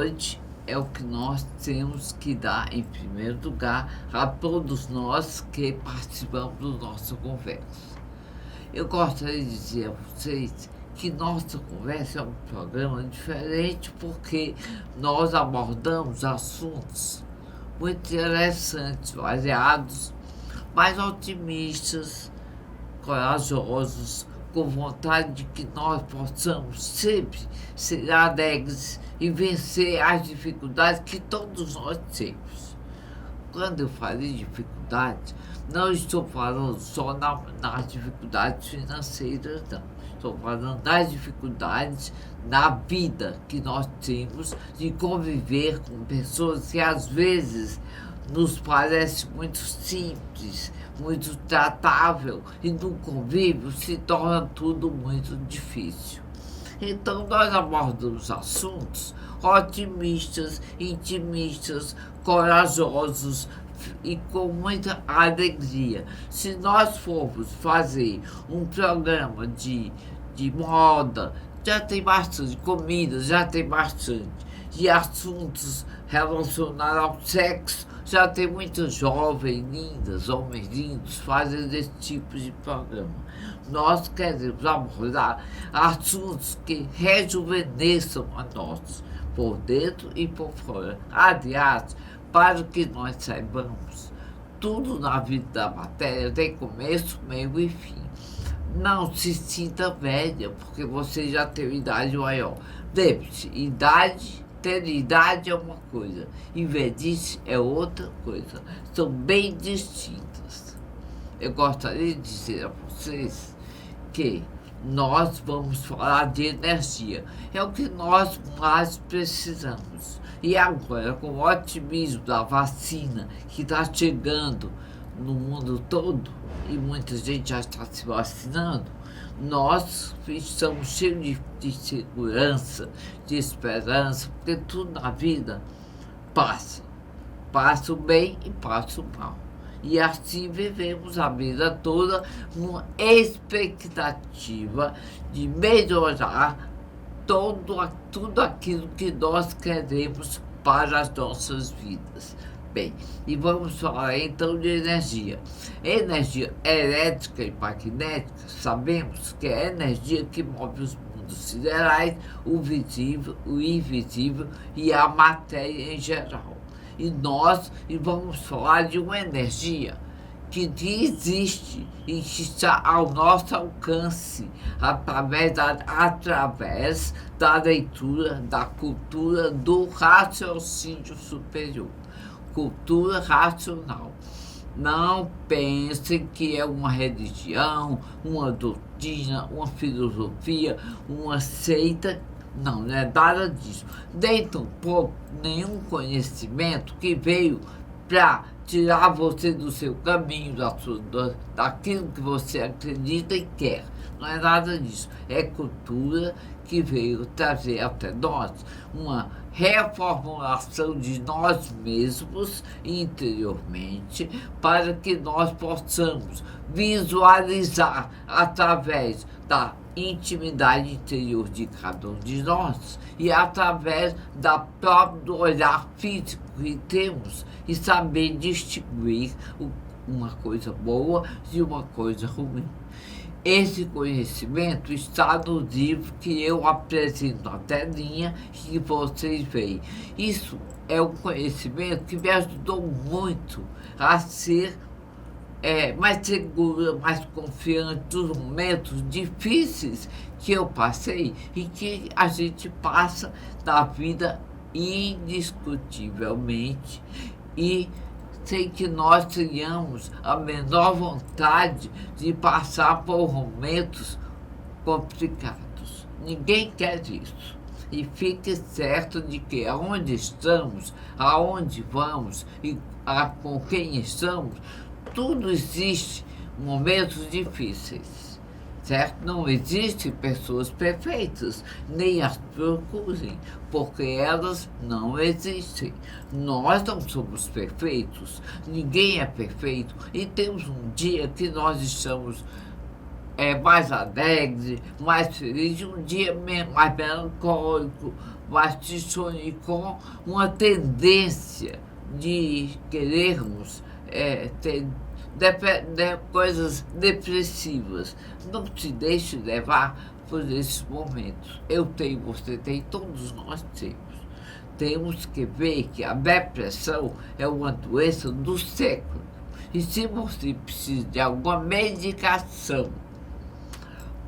noite é o que nós temos que dar, em primeiro lugar, a todos nós que participamos da nossa conversa. Eu gostaria de dizer a vocês que nossa conversa é um programa diferente porque nós abordamos assuntos muito interessantes, variados, mais otimistas, corajosos, com vontade de que nós possamos sempre ser alegres e vencer as dificuldades que todos nós temos. Quando eu falei dificuldades, não estou falando só nas dificuldades financeiras, não. Estou falando das dificuldades na vida que nós temos de conviver com pessoas que às vezes nos parece muito simples, muito tratável, e no convívio se torna tudo muito difícil. Então nós abordamos assuntos otimistas, intimistas, corajosos e com muita alegria. Se nós formos fazer um programa de moda, já tem bastante, comida, já tem bastante, de assuntos relacionados ao sexo, já tem muitas jovens lindas, homens lindos fazendo esse tipo de programa. Nós queremos abordar assuntos que rejuvenesçam a nós, por dentro e por fora. Aliás, para que nós saibamos, tudo na vida da matéria tem começo, meio e fim. Não se sinta velha, porque você já tem idade maior. Lembre-se, ter idade é uma coisa, e velhice é outra coisa. São bem distintas. Eu gostaria de dizer a vocês que nós vamos falar de energia. É o que nós mais precisamos. E agora, com o otimismo da vacina que está chegando no mundo todo, e muita gente já está se vacinando, nós estamos cheios de segurança, de esperança, porque tudo na vida passa. Passa o bem e passa o mal. E assim vivemos a vida toda numa expectativa de melhorar tudo aquilo que nós queremos para as nossas vidas. Bem, e vamos falar então de energia. Energia elétrica e magnética, sabemos que é a energia que move os mundos siderais, o visível, o invisível e a matéria em geral. E vamos falar de uma energia que existe e que está ao nosso alcance através da leitura, da cultura, do raciocínio superior. Cultura racional. Não pensem que é uma religião, uma doutrina, uma filosofia, uma seita. Não é nada disso. Nem tampouco nenhum conhecimento que veio para tirar você do seu caminho, daquilo que você acredita e quer. Não é nada disso. É cultura que veio trazer até nós uma reformulação de nós mesmos interiormente, para que nós possamos visualizar através da intimidade interior de cada um de nós e através do olhar físico que temos e saber distinguir uma coisa boa de uma coisa ruim. Esse conhecimento está no livro que eu apresento na telinha e que vocês veem. Isso é um conhecimento que me ajudou muito a ser mais segura, mais confiante dos momentos difíceis que eu passei e que a gente passa na vida indiscutivelmente e sem que nós tenhamos a menor vontade de passar por momentos complicados. Ninguém quer isso. E fique certo de que aonde estamos, aonde vamos e com quem estamos, tudo existe momentos difíceis, certo? Não existem pessoas perfeitas, nem as procurem, porque elas não existem. Nós não somos perfeitos, ninguém é perfeito, e temos um dia que nós estamos mais alegre, mais feliz, um dia mais melancólico, mas te sonhe com uma tendência de querermos ter coisas depressivas. Não te deixe levar por esses momentos. Eu tenho, você tem, todos nós temos. Temos que ver que a depressão é uma doença do século. E se você precisa de alguma medicação,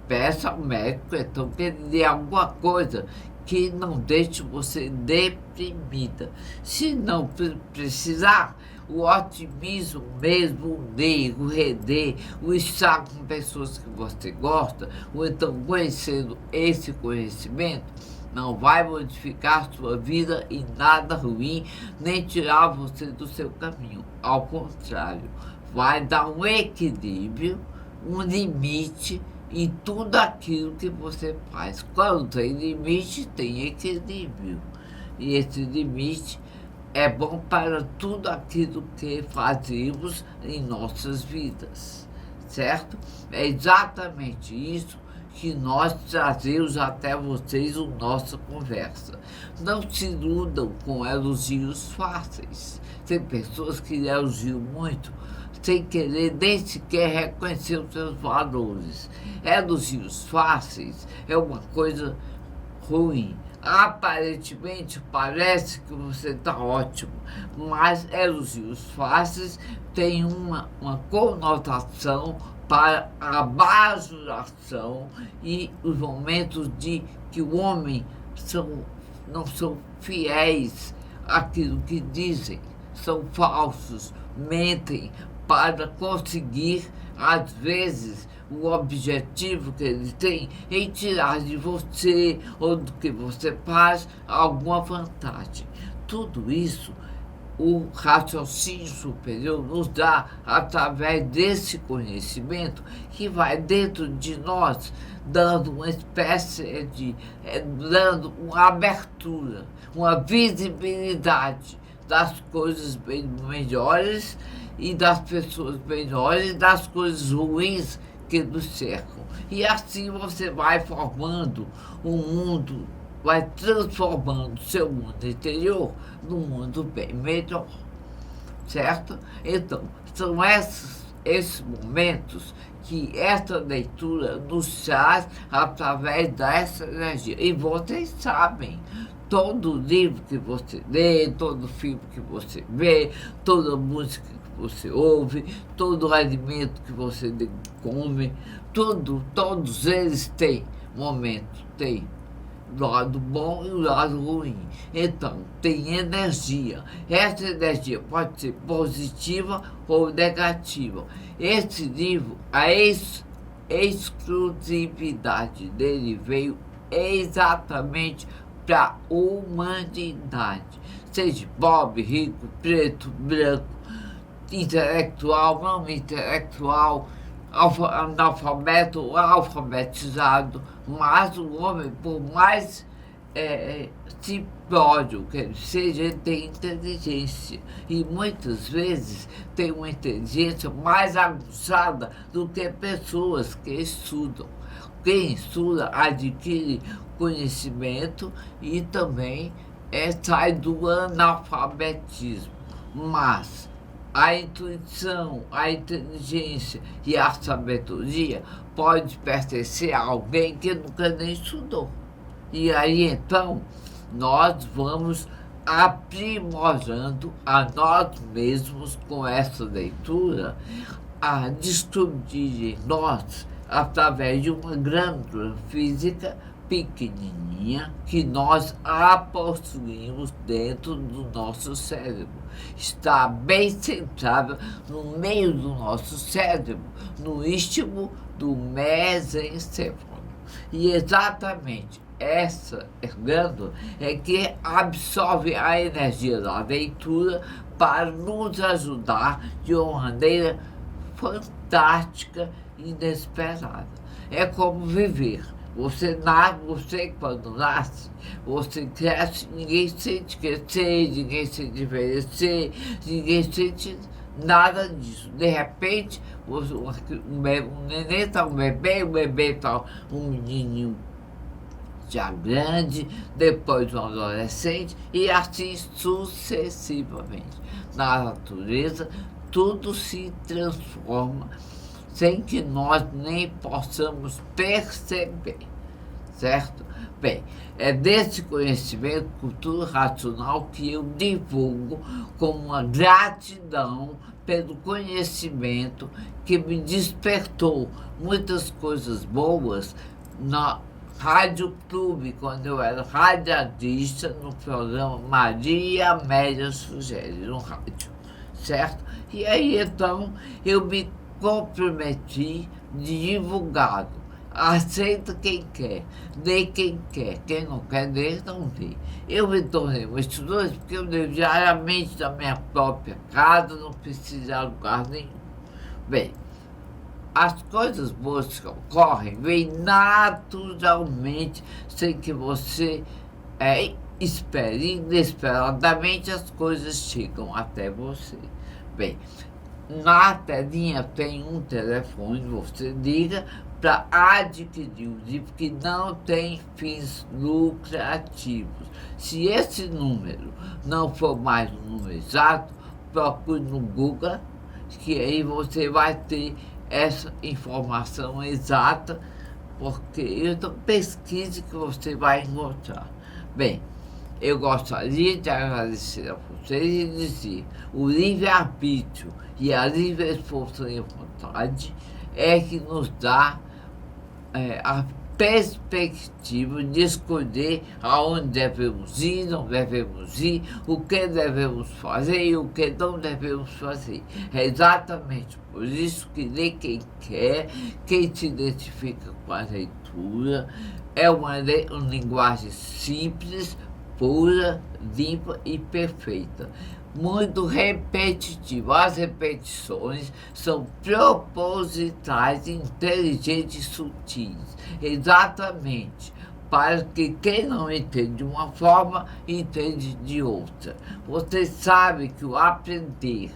peça ao médico, então, que ele dê alguma coisa que não deixe você deprimida. Se não precisar, o otimismo mesmo, o ler, o render, o estar com pessoas que você gosta, ou então conhecendo esse conhecimento, não vai modificar sua vida em nada ruim, nem tirar você do seu caminho. Ao contrário, vai dar um equilíbrio, um limite em tudo aquilo que você faz. Quando tem limite, tem equilíbrio. E esse limite é bom para tudo aquilo que fazemos em nossas vidas, certo? É exatamente isso que nós trazemos até vocês na nossa conversa. Não se iludam com elogios fáceis. Tem pessoas que elogiam muito sem querer nem sequer reconhecer os seus valores. Elogios fáceis é uma coisa ruim. Aparentemente parece que você está ótimo, mas elogios fáceis têm uma conotação para a bajulação e os momentos de que o homem não são fiéis àquilo que dizem, são falsos, mentem para conseguir, às vezes, o objetivo que ele tem em tirar de você ou do que você faz alguma vantagem. Tudo isso o raciocínio superior nos dá através desse conhecimento que vai dentro de nós, dando uma espécie de, dando uma abertura, uma visibilidade das coisas bem melhores e das pessoas melhores, das coisas ruins que nos cercam. E assim você vai formando um mundo, vai transformando seu mundo interior num mundo bem melhor, certo? Então, são esses momentos que essa leitura nos traz através dessa energia. E vocês sabem, todo livro que você lê, todo filme que você vê, toda música que você ouve, todo alimento que você come, todos eles têm momentos, têm o lado bom e o lado ruim. Então, tem energia. Essa energia pode ser positiva ou negativa. Esse livro, a exclusividade dele veio exatamente para a humanidade. Seja pobre, rico, preto, branco, intelectual, não intelectual, analfabeto ou alfabetizado, mas o homem, por mais simplório que ele seja, ele tem inteligência. E muitas vezes tem uma inteligência mais aguçada do que pessoas que estudam. Quem estuda adquire conhecimento e também sai do analfabetismo. Mas a intuição, a inteligência e a sabedoria pode pertencer a alguém que nunca nem estudou. E aí, então, nós vamos aprimorando a nós mesmos com essa leitura, a descobrir em nós, através de uma glândula física pequenininha que nós a possuímos dentro do nosso cérebro. Está bem centrada no meio do nosso cérebro, no istmo do mesencéfalo. E exatamente essa glândula é que absorve a energia da leitura para nos ajudar de uma maneira fantástica e inesperada. É como viver. Você quando nasce, você cresce, ninguém sente crescer, ninguém sente envelhecer, ninguém sente nada disso. De repente, um neném está um bebê está um menininho já grande, depois um adolescente e assim sucessivamente. Na natureza, tudo se transforma sem que nós nem possamos perceber, certo? Bem, é desse conhecimento cultura racional que eu divulgo com uma gratidão pelo conhecimento que me despertou muitas coisas boas na Rádio Clube, quando eu era radialista no programa Maria Amélia Sugere, no rádio, certo? E aí, então, eu me comprometi de divulgá-lo. Aceita quem quer, dê quem quem não quer, dê, não dê. Eu me tornei um estudante porque eu leio diariamente da minha própria casa, não preciso de lugar nenhum. Bem, as coisas boas que ocorrem vêm naturalmente, sem que você espere. Inesperadamente as coisas chegam até você. Bem, na telinha tem um telefone, você liga para adquirir um livro que não tem fins lucrativos. Se esse número não for mais um número exato, procure no Google, que aí você vai ter essa informação exata, porque então pesquise que você vai encontrar. Bem, eu gostaria de agradecer a vocês e dizer: o livre-arbítrio e a livre espontânea vontade é que nos dá a perspectiva de escolher aonde devemos ir, não devemos ir, o que devemos fazer e o que não devemos fazer. É exatamente por isso que lê quem quer, quem se identifica com a leitura, é uma linguagem simples, pura, limpa e perfeita. Muito repetitiva. As repetições são propositais, inteligentes e sutis, exatamente para que quem não entende de uma forma, entende de outra. Você sabe que o aprender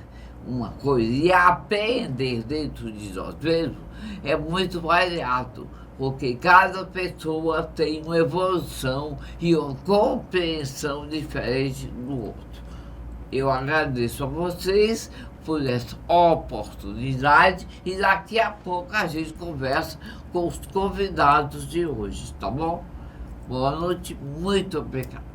uma coisa e aprender dentro de nós mesmos é muito variado, porque cada pessoa tem uma evolução e uma compreensão diferente do outro. Eu agradeço a vocês por essa oportunidade e daqui a pouco a gente conversa com os convidados de hoje, tá bom? Boa noite, muito obrigado.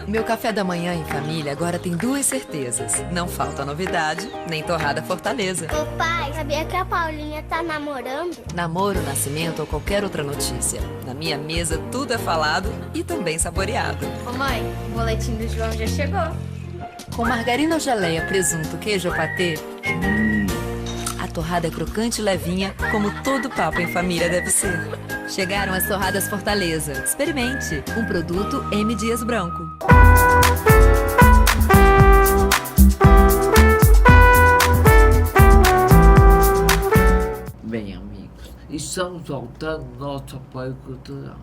Meu café da manhã em família agora tem duas certezas. Não falta novidade, nem torrada Fortaleza. Ô pai, sabia que a Paulinha tá namorando? Namoro, nascimento ou qualquer outra notícia. Na minha mesa tudo é falado e também saboreado. Ô mãe, o boletim do João já chegou. Com margarina ou geleia, presunto, queijo ou patê, a torrada é crocante e levinha, como todo papo em família deve ser. Chegaram as torradas Fortaleza. Experimente. Um produto M. Dias Branco. Bem, amigos, estamos voltando ao nosso apoio cultural.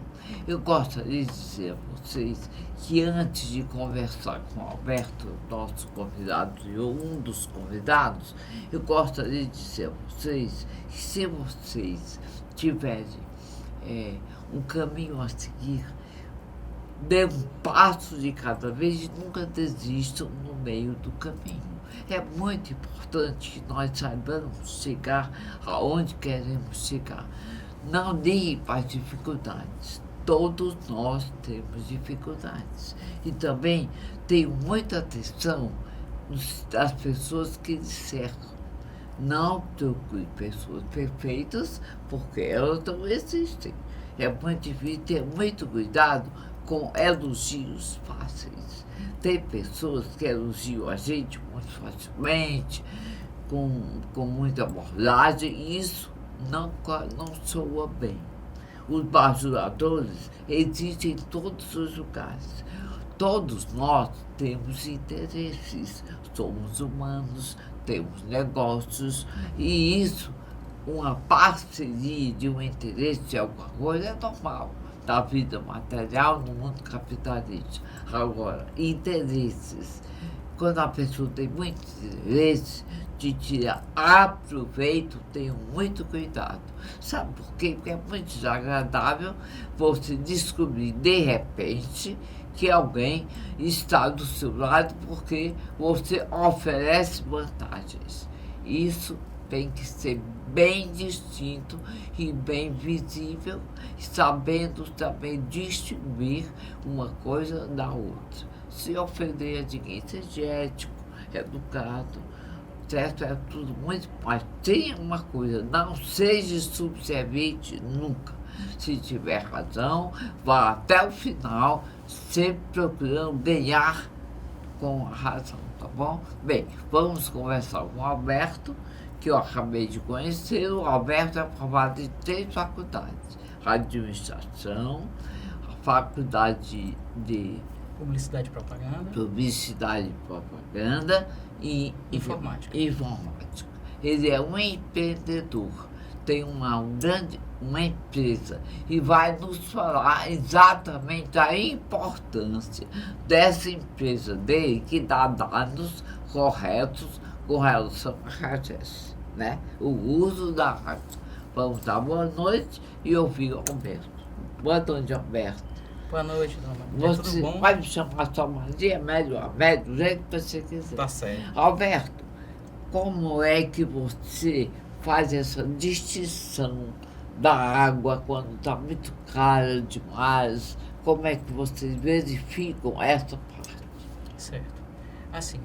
Eu gostaria de dizer a vocês que antes de conversar com o Alberto, nosso convidado, e um dos convidados, eu gostaria de dizer a vocês que se vocês tiverem um caminho a seguir, dê um passo de cada vez e nunca desistam no meio do caminho. É muito importante que nós saibamos chegar aonde queremos chegar. Não ligue para as dificuldades. Todos nós temos dificuldades. E também tenho muita atenção das pessoas que lhe cercam. Não procure pessoas perfeitas, porque elas não existem. É muito difícil ter muito cuidado com elogios fáceis. tem pessoas que elogiam a gente muito facilmente, com muita abordagem, e isso não soa bem. Os bajuladores existem em todos os lugares. Todos nós temos interesses, somos humanos, temos negócios, e isso, uma parceria de um interesse de alguma coisa é normal da vida material no mundo capitalista. Agora, interesses, quando a pessoa tem muito interesse de tirar proveito, tenham muito cuidado. Sabe por quê? Porque é muito desagradável você descobrir de repente que alguém está do seu lado porque você oferece vantagens. Isso tem que ser bem distinto e bem visível, sabendo também distinguir uma coisa da outra. Se ofender a ninguém, seja ético, educado, certo? É tudo muito, mas tem uma coisa, não seja subserviente nunca. Se tiver razão, vá até o final, sempre procurando ganhar com a razão, tá bom? Bem, vamos conversar com o Alberto, que eu acabei de conhecer. O Alberto é formado em 3 faculdades: administração, a faculdade de Publicidade e propaganda e informática. Ele é um empreendedor, tem uma empresa e vai nos falar exatamente a importância dessa empresa dele, que dá dados corretos com relação à CAGES, né? O uso da rádio. Vamos dar boa noite e ouvir o Alberto. Boa noite, Alberto. Boa noite, dona. Você tudo bom? pode me chamar só Maria, médio, do jeito que você quiser. Tá certo. Alberto, como é que você faz essa distinção da água quando está muito cara demais? Como é que vocês verificam essa parte? Certo. Assim,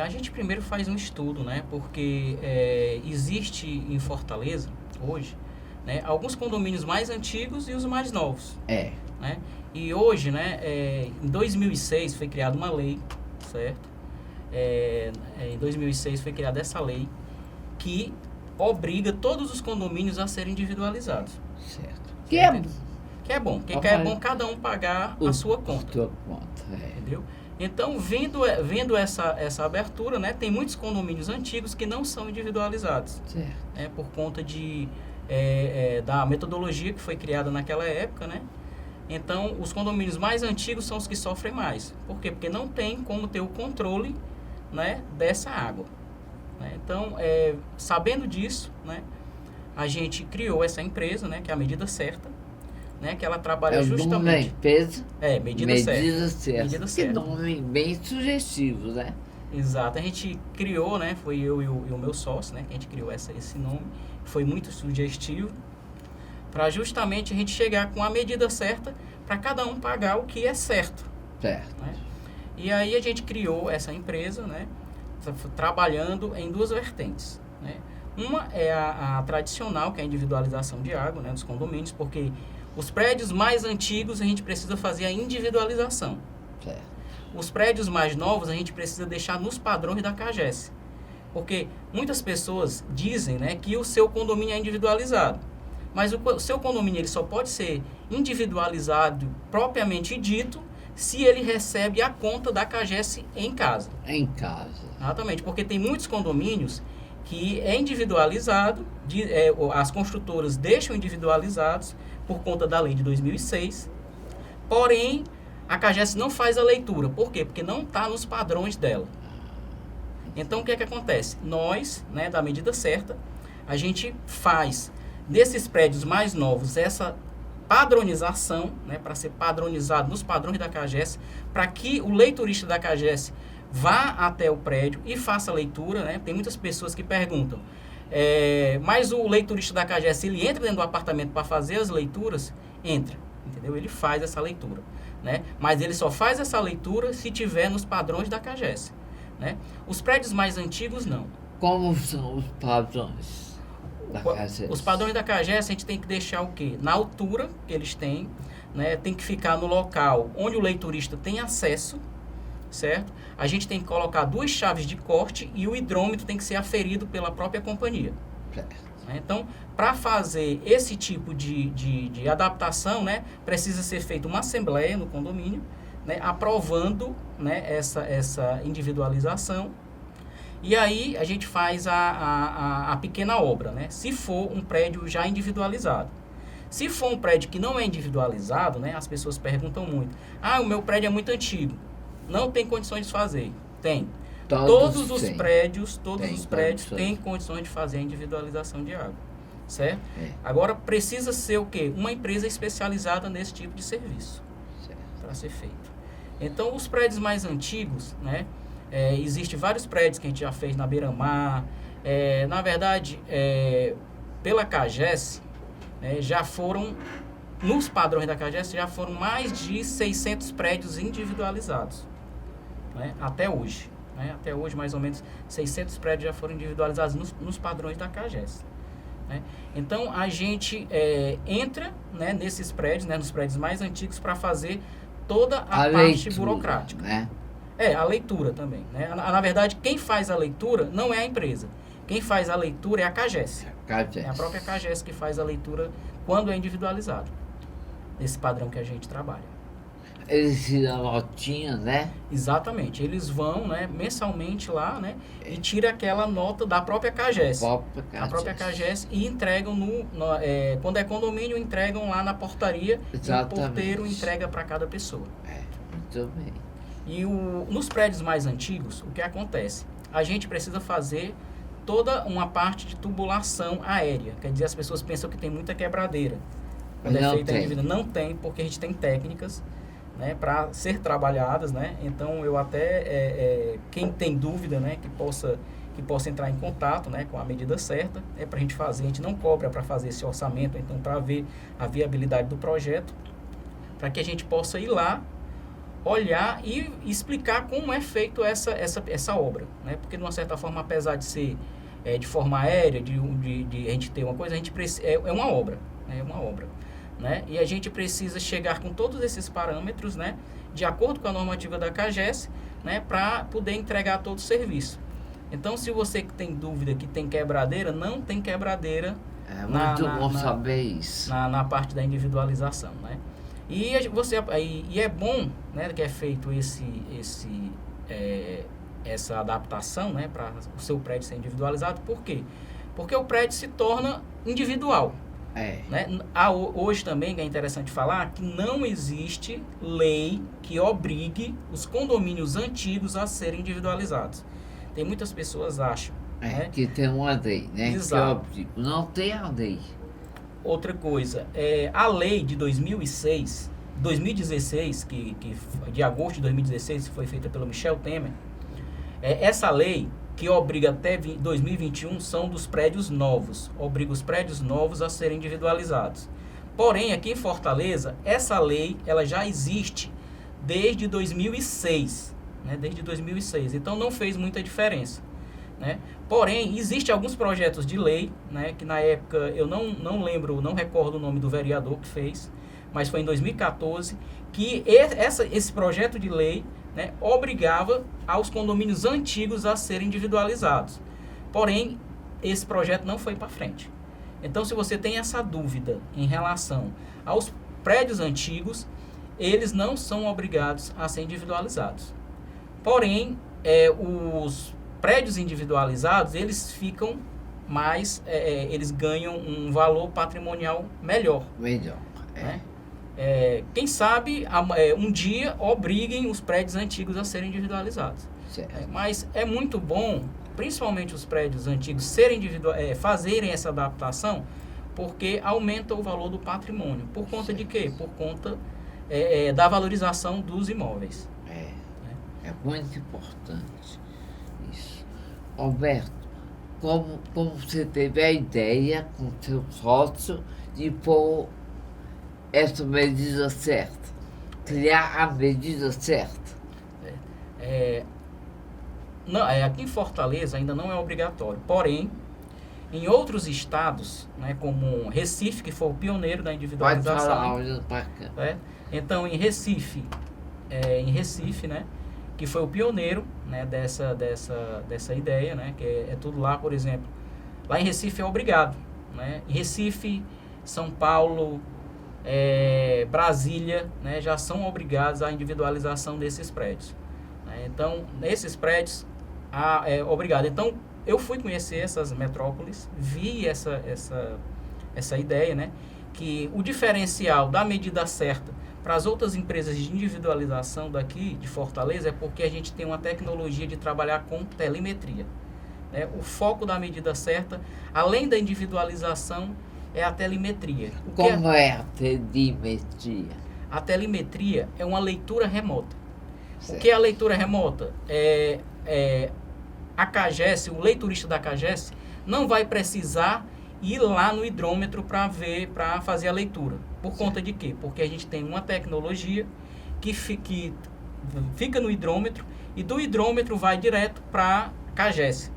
a gente primeiro faz um estudo, né? Porque existe em Fortaleza, hoje, né, alguns condomínios mais antigos e os mais novos. Né? E hoje, né, em 2006 foi criada uma lei, certo? Em 2006 foi criada essa lei que obriga todos os condomínios a serem individualizados. Certo. Que é bom. Que é bom cada um pagar a sua conta. Entendeu? Então, vendo essa abertura, né, tem muitos condomínios antigos que não são individualizados. Certo. Por conta da metodologia que foi criada naquela época, né? Então, os condomínios mais antigos são os que sofrem mais. Por quê? Porque não tem como ter o controle, né, dessa água. Né? Então, sabendo disso, né, a gente criou essa empresa, né, que é a Medida Certa, né, que ela trabalha justamente... Medida Certa. Que nome bem sugestivo, né? Exato. A gente criou, né, foi eu e o meu sócio, né, que a gente criou esse nome. Foi muito sugestivo, para justamente a gente chegar com a medida certa para cada um pagar o que é certo. Certo. Né? E aí a gente criou essa empresa, né, trabalhando em 2 vertentes. Né? Uma é a tradicional, que é a individualização de água, né, dos condomínios, porque os prédios mais antigos a gente precisa fazer a individualização. Certo. Os prédios mais novos a gente precisa deixar nos padrões da CAGES. Porque muitas pessoas dizem, né, que o seu condomínio é individualizado. Mas o seu condomínio ele só pode ser individualizado, propriamente dito, se ele recebe a conta da CAGES em casa. Em casa. Exatamente, porque tem muitos condomínios que é individualizado, as construtoras deixam individualizados por conta da lei de 2006, porém a CAGES não faz a leitura. Por quê? Porque não está nos padrões dela. Então, o que é que acontece? Nós, né, da Medida Certa, a gente faz desses prédios mais novos essa padronização, né, para ser padronizado nos padrões da CAGES, para que o leiturista da CAGES vá até o prédio e faça a leitura. Né? Tem muitas pessoas que perguntam, mas o leiturista da CAGES, ele entra dentro do apartamento para fazer as leituras? Entra, entendeu? Ele faz essa leitura, né? Mas ele só faz essa leitura se tiver nos padrões da CAGES. Né? Os prédios mais antigos, não. Como são os padrões da CAGES? Os padrões da CAGES a gente tem que deixar o quê? Na altura que eles têm, né? Tem que ficar no local onde o leiturista tem acesso, certo? A gente tem que colocar 2 chaves de corte e o hidrômetro tem que ser aferido pela própria companhia. Certo. Então, para fazer esse tipo de adaptação, né, precisa ser feita uma assembleia no condomínio, né, aprovando, né, essa individualização. E aí a gente faz a pequena obra, né, se for um prédio já individualizado. Se for um prédio que não é individualizado, né, as pessoas perguntam muito. O meu prédio é muito antigo, não tem condições de fazer. Tem. Todos os prédios têm condições de fazer a individualização de água, certo? Agora, precisa ser o quê? Uma empresa especializada nesse tipo de serviço para ser feito. Então, os prédios mais antigos, né? Existem vários prédios que a gente já fez na Beira-Mar. Na verdade, pela CAGES, já foram, nos padrões da CAGES, já foram mais de 600 prédios individualizados, né? Até hoje. Até hoje, mais ou menos, 600 prédios já foram individualizados nos padrões da CAGES. Né? Então, a gente entra, né, nesses prédios, né, nos prédios mais antigos, para fazer toda a parte leitura, burocrática. Né? A leitura também. Né? Na verdade, quem faz a leitura não é a empresa. Quem faz a leitura é a CAGES. É a própria CAGES que faz a leitura quando é individualizado. Nesse padrão que a gente trabalha. Eles tiram notinha, né? Exatamente. Eles vão, né, mensalmente lá, né, e tiram aquela nota da própria CAGES. A própria CAGES e entregam quando é condomínio, entregam lá na portaria. Exatamente. E o porteiro entrega para cada pessoa. Muito bem. E nos prédios mais antigos, o que acontece? A gente precisa fazer toda uma parte de tubulação aérea. Quer dizer, as pessoas pensam que tem muita quebradeira. Quando é feita a individual. Não tem, porque a gente tem técnicas, né, para ser trabalhadas, né? Então eu até quem tem dúvida, né, que possa entrar em contato, né, com a medida certa, para a gente fazer. A gente não cobra para fazer esse orçamento, então para ver a viabilidade do projeto, para que a gente possa ir lá, olhar e explicar como é feito essa obra, né? Porque de uma certa forma, apesar de ser de forma aérea, de a gente ter uma coisa, a gente é uma obra, né? É uma obra. Né? E a gente precisa chegar com todos esses parâmetros, né, de acordo com a normativa da CAGES, né, para poder entregar todo o serviço. Então, se você tem dúvida que tem quebradeira, não tem quebradeira. Muito bom saber isso. Na parte da individualização, né? E é bom, né, que é feito essa adaptação, né, para o seu prédio ser individualizado. Por quê? Porque o prédio se torna individual. Né? Hoje também é interessante falar que não existe lei que obrigue os condomínios antigos a serem individualizados. Tem muitas pessoas acham, né, que tem uma lei, né? Exato. Não tem a lei. Outra coisa, a lei de 2016, de agosto de 2016, que foi feita pelo Michel Temer, essa lei que obriga até 2021 são dos prédios novos. Obriga os prédios novos a serem individualizados. Porém, aqui em Fortaleza, essa lei ela já existe desde 2006. Né? Desde 2006. Então, não fez muita diferença. Né? Porém, existem alguns projetos de lei, né, que na época eu não lembro, não recordo o nome do vereador que fez, mas foi em 2014, que esse projeto de lei, né, obrigava aos condomínios antigos a serem individualizados. Porém, esse projeto não foi para frente. Então, se você tem essa dúvida em relação aos prédios antigos, eles não são obrigados a ser individualizados. Porém, os prédios individualizados, eles ficam mais, eles ganham um valor patrimonial melhor. Né? Quem sabe um dia obriguem os prédios antigos a serem individualizados. Mas é muito bom, principalmente os prédios antigos, fazerem essa adaptação, porque aumenta o valor do patrimônio. Por conta de quê? Por conta da valorização dos imóveis. É muito importante isso. Alberto, como você teve a ideia com seu sócio de pôr essa medida certa, criar a medida certa? Aqui em Fortaleza ainda não é obrigatório, porém, em outros estados, né, como Recife, que foi o pioneiro da individualização. Pode falar, então, em Recife, né, que foi o pioneiro, né, dessa ideia, né, que é tudo lá, por exemplo. Lá em Recife é obrigado, né? Em Recife, São Paulo, Brasília, né, já são obrigados à individualização desses prédios, né? Então, nesses prédios, é obrigado. Então, eu fui conhecer essas metrópoles, vi essa ideia, né, que o diferencial da medida certa para as outras empresas de individualização daqui de Fortaleza é porque a gente tem uma tecnologia de trabalhar com telemetria, né? O foco da medida certa, além da individualização, é a telemetria. Como é a telemetria? A telemetria é uma leitura remota. Certo. O que é a leitura remota? A CAGES, o leiturista da CAGES, não vai precisar ir lá no hidrômetro para fazer a leitura. Por conta de quê? Porque a gente tem uma tecnologia que fica no hidrômetro e do hidrômetro vai direto para a CAGES.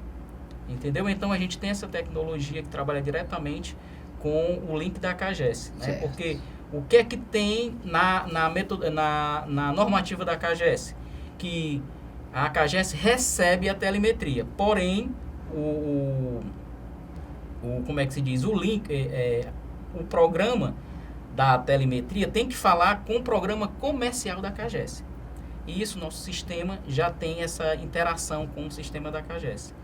Entendeu? Então a gente tem essa tecnologia que trabalha diretamente com o link da CAGES, né? Porque o que é que tem na normativa da CAGES? Que a CAGES recebe a telemetria, porém como é que se diz? O link, o programa da telemetria tem que falar com o programa comercial da CAGES. E isso, nosso sistema já tem essa interação com o sistema da CAGES.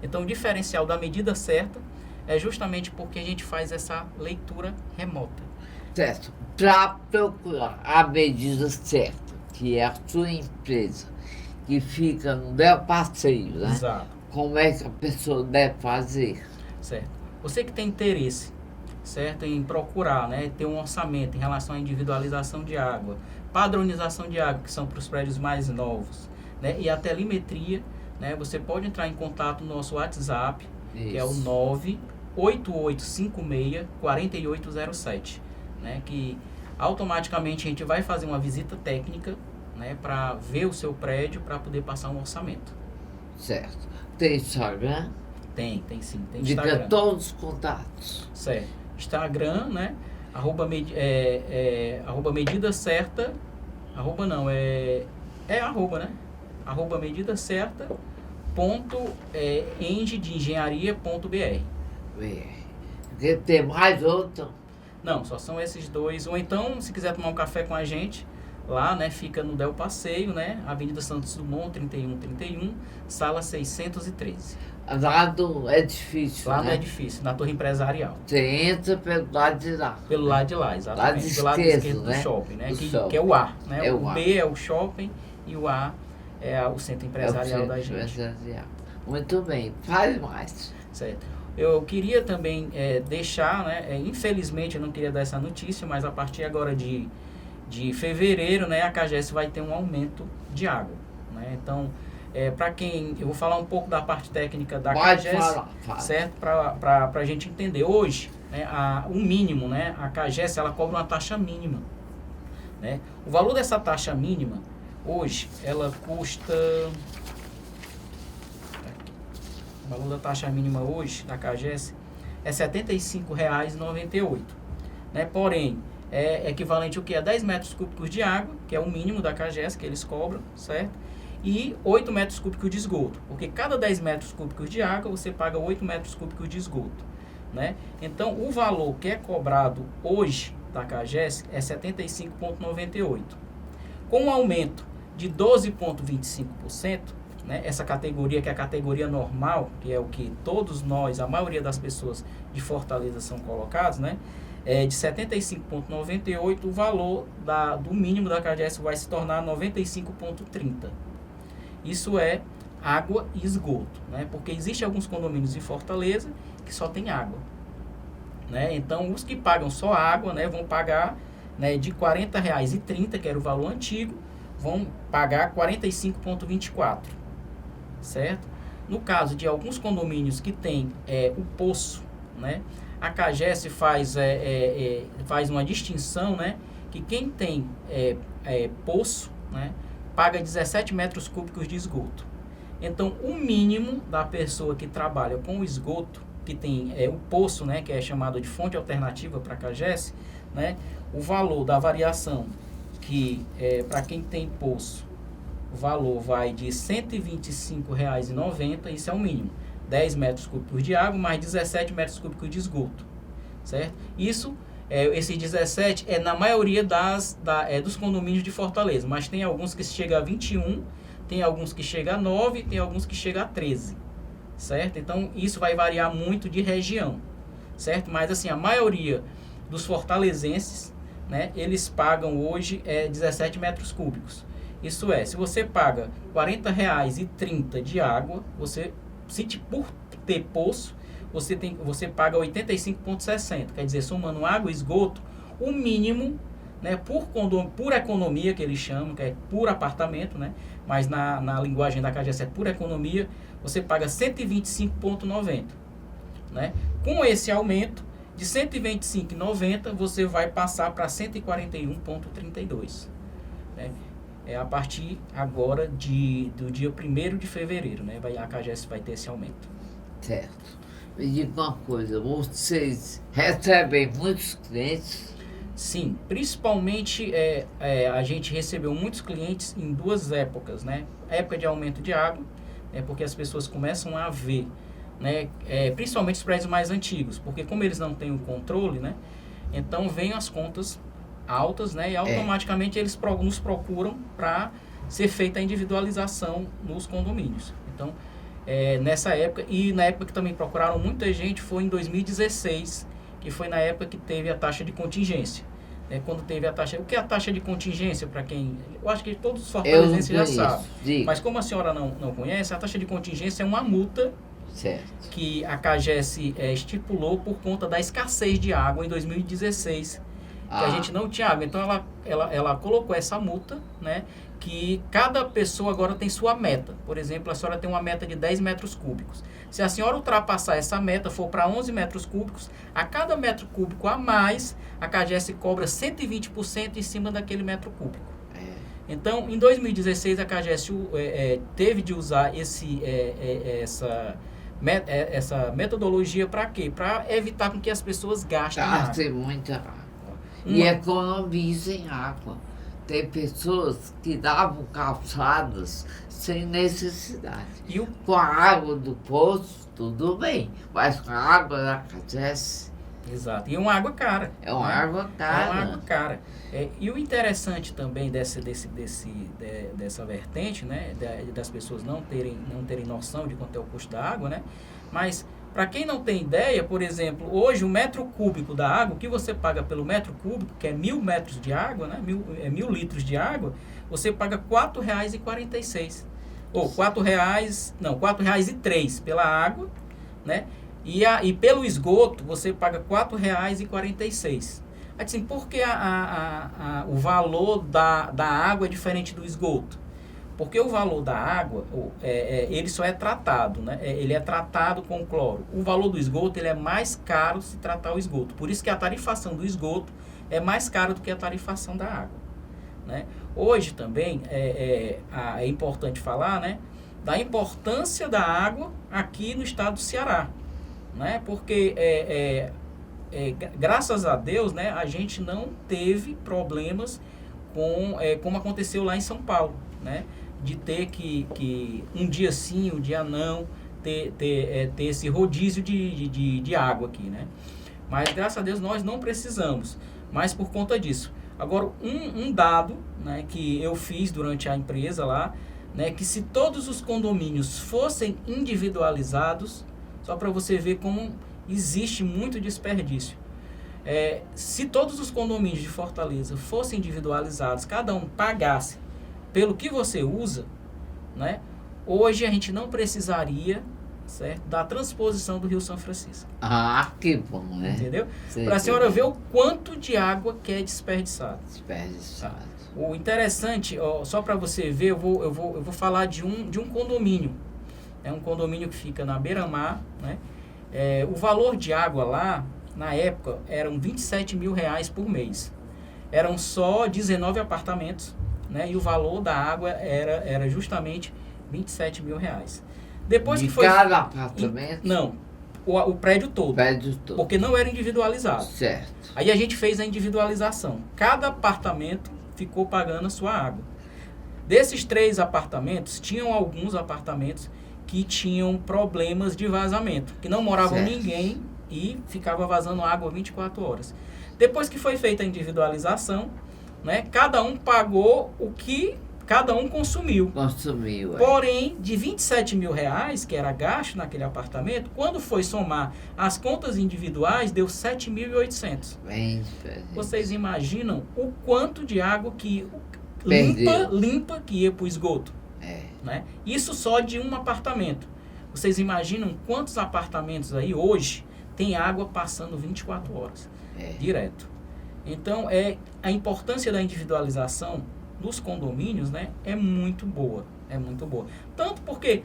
Então, o diferencial da medida certa é justamente porque a gente faz essa leitura remota. Certo. Para procurar a medida certa, que é a sua empresa, que fica no Del Passeio, né? Exato. Como é que a pessoa deve fazer? Certo. Você que tem interesse, certo, em procurar, né, ter um orçamento em relação à individualização de água, padronização de água, que são para os prédios mais novos, né, e a telemetria, né, você pode entrar em contato no nosso WhatsApp, que é o 98856-4807, né, que automaticamente a gente vai fazer uma visita técnica, né, para ver o seu prédio, para poder passar um orçamento. Certo. Tem Instagram? Tem sim. Tem Diga Instagram. todos os contatos. Certo. Instagram, né? Arroba medida certa. Arroba não, arroba, né? Arroba medida certa. Eng de engenharia.br. Porque tem mais outro. Não, só são esses dois. Ou então, se quiser tomar um café com a gente, lá, né, fica no Del Passeio, né, Avenida Santos Dumont, 3131, sala 613. Lá do edifício, Lá né? no edifício, na torre empresarial. Você entra pelo lado de lá. Pelo lado de lá, exatamente. Lado pelo lado esquerdo, esquerdo do né? shopping, né? Do Que shopping. é o A, né? É o o A. B é o shopping e o A é o centro empresarial da gente. Empresarial. Muito bem. Fale mais. Certo. Eu queria também deixar, né? Infelizmente eu não queria dar essa notícia, mas a partir agora de fevereiro, né? A CAGES vai ter um aumento de água, né? Então, para quem... Eu vou falar um pouco da parte técnica da CAGES, fala. certo? Para a gente entender. Hoje, né, o mínimo, né? A CAGES, ela cobra uma taxa mínima, né? O valor dessa taxa mínima, hoje, ela custa... O valor da taxa mínima hoje, da CAGES, é R$ 75,98, né? Porém, é equivalente ao que? A 10 metros cúbicos de água, que é o mínimo da CAGES que eles cobram, certo? E 8 metros cúbicos de esgoto, porque cada 10 metros cúbicos de água você paga 8 metros cúbicos de esgoto, né? Então, o valor que é cobrado hoje da CAGES é R$ 75,98. Com um aumento de 12,25%, né? Essa categoria, que é a categoria normal, que é o que todos nós, a maioria das pessoas de Fortaleza são colocados, né? De R$ 75,98, o valor do mínimo da CAGES vai se tornar R$ 95,30. Isso é água e esgoto, né? Porque existem alguns condomínios em Fortaleza que só tem água, né? Então, os que pagam só água, né, vão pagar, né, de R$ 40,30, que era o valor antigo, vão pagar R$ 45,24, certo? No caso de alguns condomínios que tem o poço, né, a CAGES faz uma distinção, né, que quem tem poço, né, paga 17 metros cúbicos de esgoto. Então, o mínimo da pessoa que trabalha com o esgoto, que tem o poço, né, que é chamado de fonte alternativa para a CAGES, né, o valor da variação que para quem tem poço o valor vai de R$ 125,90, isso é o mínimo. 10 metros cúbicos de água, mais 17 metros cúbicos de esgoto, certo? Isso, esse 17 é na maioria dos condomínios de Fortaleza, mas tem alguns que chegam a 21, tem alguns que chegam a 9, tem alguns que chegam a 13, certo? Então, isso vai variar muito de região, certo? Mas, assim, a maioria dos fortalezenses, né, eles pagam hoje 17 metros cúbicos. Isso é, se você paga R$ 40,30 de água, por ter poço, você paga 85,60. Quer dizer, somando água e esgoto, o mínimo, né, por economia, que eles chamam, que é por apartamento, né, mas na linguagem da CAGES é por economia, você paga R$ 125,90. Né? Com esse aumento de R$ 125,90, você vai passar para R$ 141,32. Né? A partir agora do dia 1º de fevereiro, né? A CAGES vai ter esse aumento. Certo. Me diga uma coisa, vocês recebem muitos clientes? Sim, principalmente a gente recebeu muitos clientes em 2 épocas, né? A época de aumento de água, porque as pessoas começam a ver, né? Principalmente os prédios mais antigos, porque como eles não têm o controle, né? Então vem as contas altas, né? E automaticamente eles nos procuram para ser feita a individualização nos condomínios. Então, nessa época, e na época que também procuraram muita gente, foi em 2016, que foi na época que teve a taxa de contingência. Quando teve a taxa... O que é a taxa de contingência, para quem... Eu acho que todos os fortalezenses já sabem. Mas como a senhora não conhece, a taxa de contingência é uma multa, certo, que a CAGES estipulou por conta da escassez de água em 2016, que a gente não tinha água. Então, ela colocou essa multa, né? Que cada pessoa agora tem sua meta. Por exemplo, a senhora tem uma meta de 10 metros cúbicos. Se a senhora ultrapassar essa meta, for para 11 metros cúbicos, a cada metro cúbico a mais, a CAGES cobra 120% em cima daquele metro cúbico. Então, em 2016, a CAGES teve de usar essa metodologia para quê? Para evitar com que as pessoas gastem Gastem muita água. E economizem água. Tem pessoas que davam calçadas sem necessidade. Com a água do poço, tudo bem. Mas com a água da CAGES... Exato. E uma água cara. É uma água cara. É uma água cara. E o interessante também dessa vertente, né? Das pessoas não terem noção de quanto é o custo da água, né? Mas... Para quem não tem ideia, por exemplo, hoje o metro cúbico da água, o que você paga pelo metro cúbico, que é 1.000 metros de água, né? 1.000 litros de água, você paga R$ 4,46. Ou R$ 4,03 pela água, né? E pelo esgoto, você paga R$ 4,46. Assim, por que o valor da água é diferente do esgoto? Porque o valor da água, ele só é tratado, né? Ele é tratado com cloro. O valor do esgoto, ele é mais caro se tratar o esgoto. Por isso que a tarifação do esgoto é mais cara do que a tarifação da água, né? Hoje também é importante falar, né, da importância da água aqui no estado do Ceará, né? Porque graças a Deus, né, a gente não teve problemas como aconteceu lá em São Paulo, né? De ter que um dia sim, um dia não, ter esse rodízio de água aqui, né? Mas graças a Deus nós não precisamos, mas por conta disso. Agora, um dado, né, que eu fiz durante a empresa lá, né, que se todos os condomínios fossem individualizados, só para você ver como existe muito desperdício. Se todos os condomínios de Fortaleza fossem individualizados, cada um pagasse pelo que você usa, né? Hoje a gente não precisaria, certo, da transposição do Rio São Francisco. Que bom, né? Entendeu? Para a senhora ver o quanto de água que é desperdiçado. Desperdiçado. O interessante, só para você ver, eu vou falar de um condomínio. É um condomínio que fica na beira-mar, né? O valor de água lá, na época, eram R$27 mil por mês. Eram só 19 apartamentos, né? E o valor da água era justamente R$27 mil. Depois de que foi cada apartamento? Não, o prédio todo. Porque não era individualizado. Certo. Aí a gente fez a individualização. Cada apartamento ficou pagando a sua água. Desses 3 apartamentos, tinham alguns apartamentos que tinham problemas de vazamento, que não morava Certo. ninguém e ficava vazando água 24 horas. Depois que foi feita a individualização, né, cada um pagou o que cada um consumiu. Consumiu. Porém, de R$27 mil, que era gasto naquele apartamento, quando foi somar as contas individuais, deu 7.800. Bem diferente. Vocês imaginam o quanto de água que Perdeu. limpa que ia para o esgoto? É. Né? Isso só de um apartamento. Vocês imaginam quantos apartamentos aí hoje tem água passando 24 horas direto? Então, a importância da individualização dos condomínios, né, é muito boa. É muito boa. Tanto porque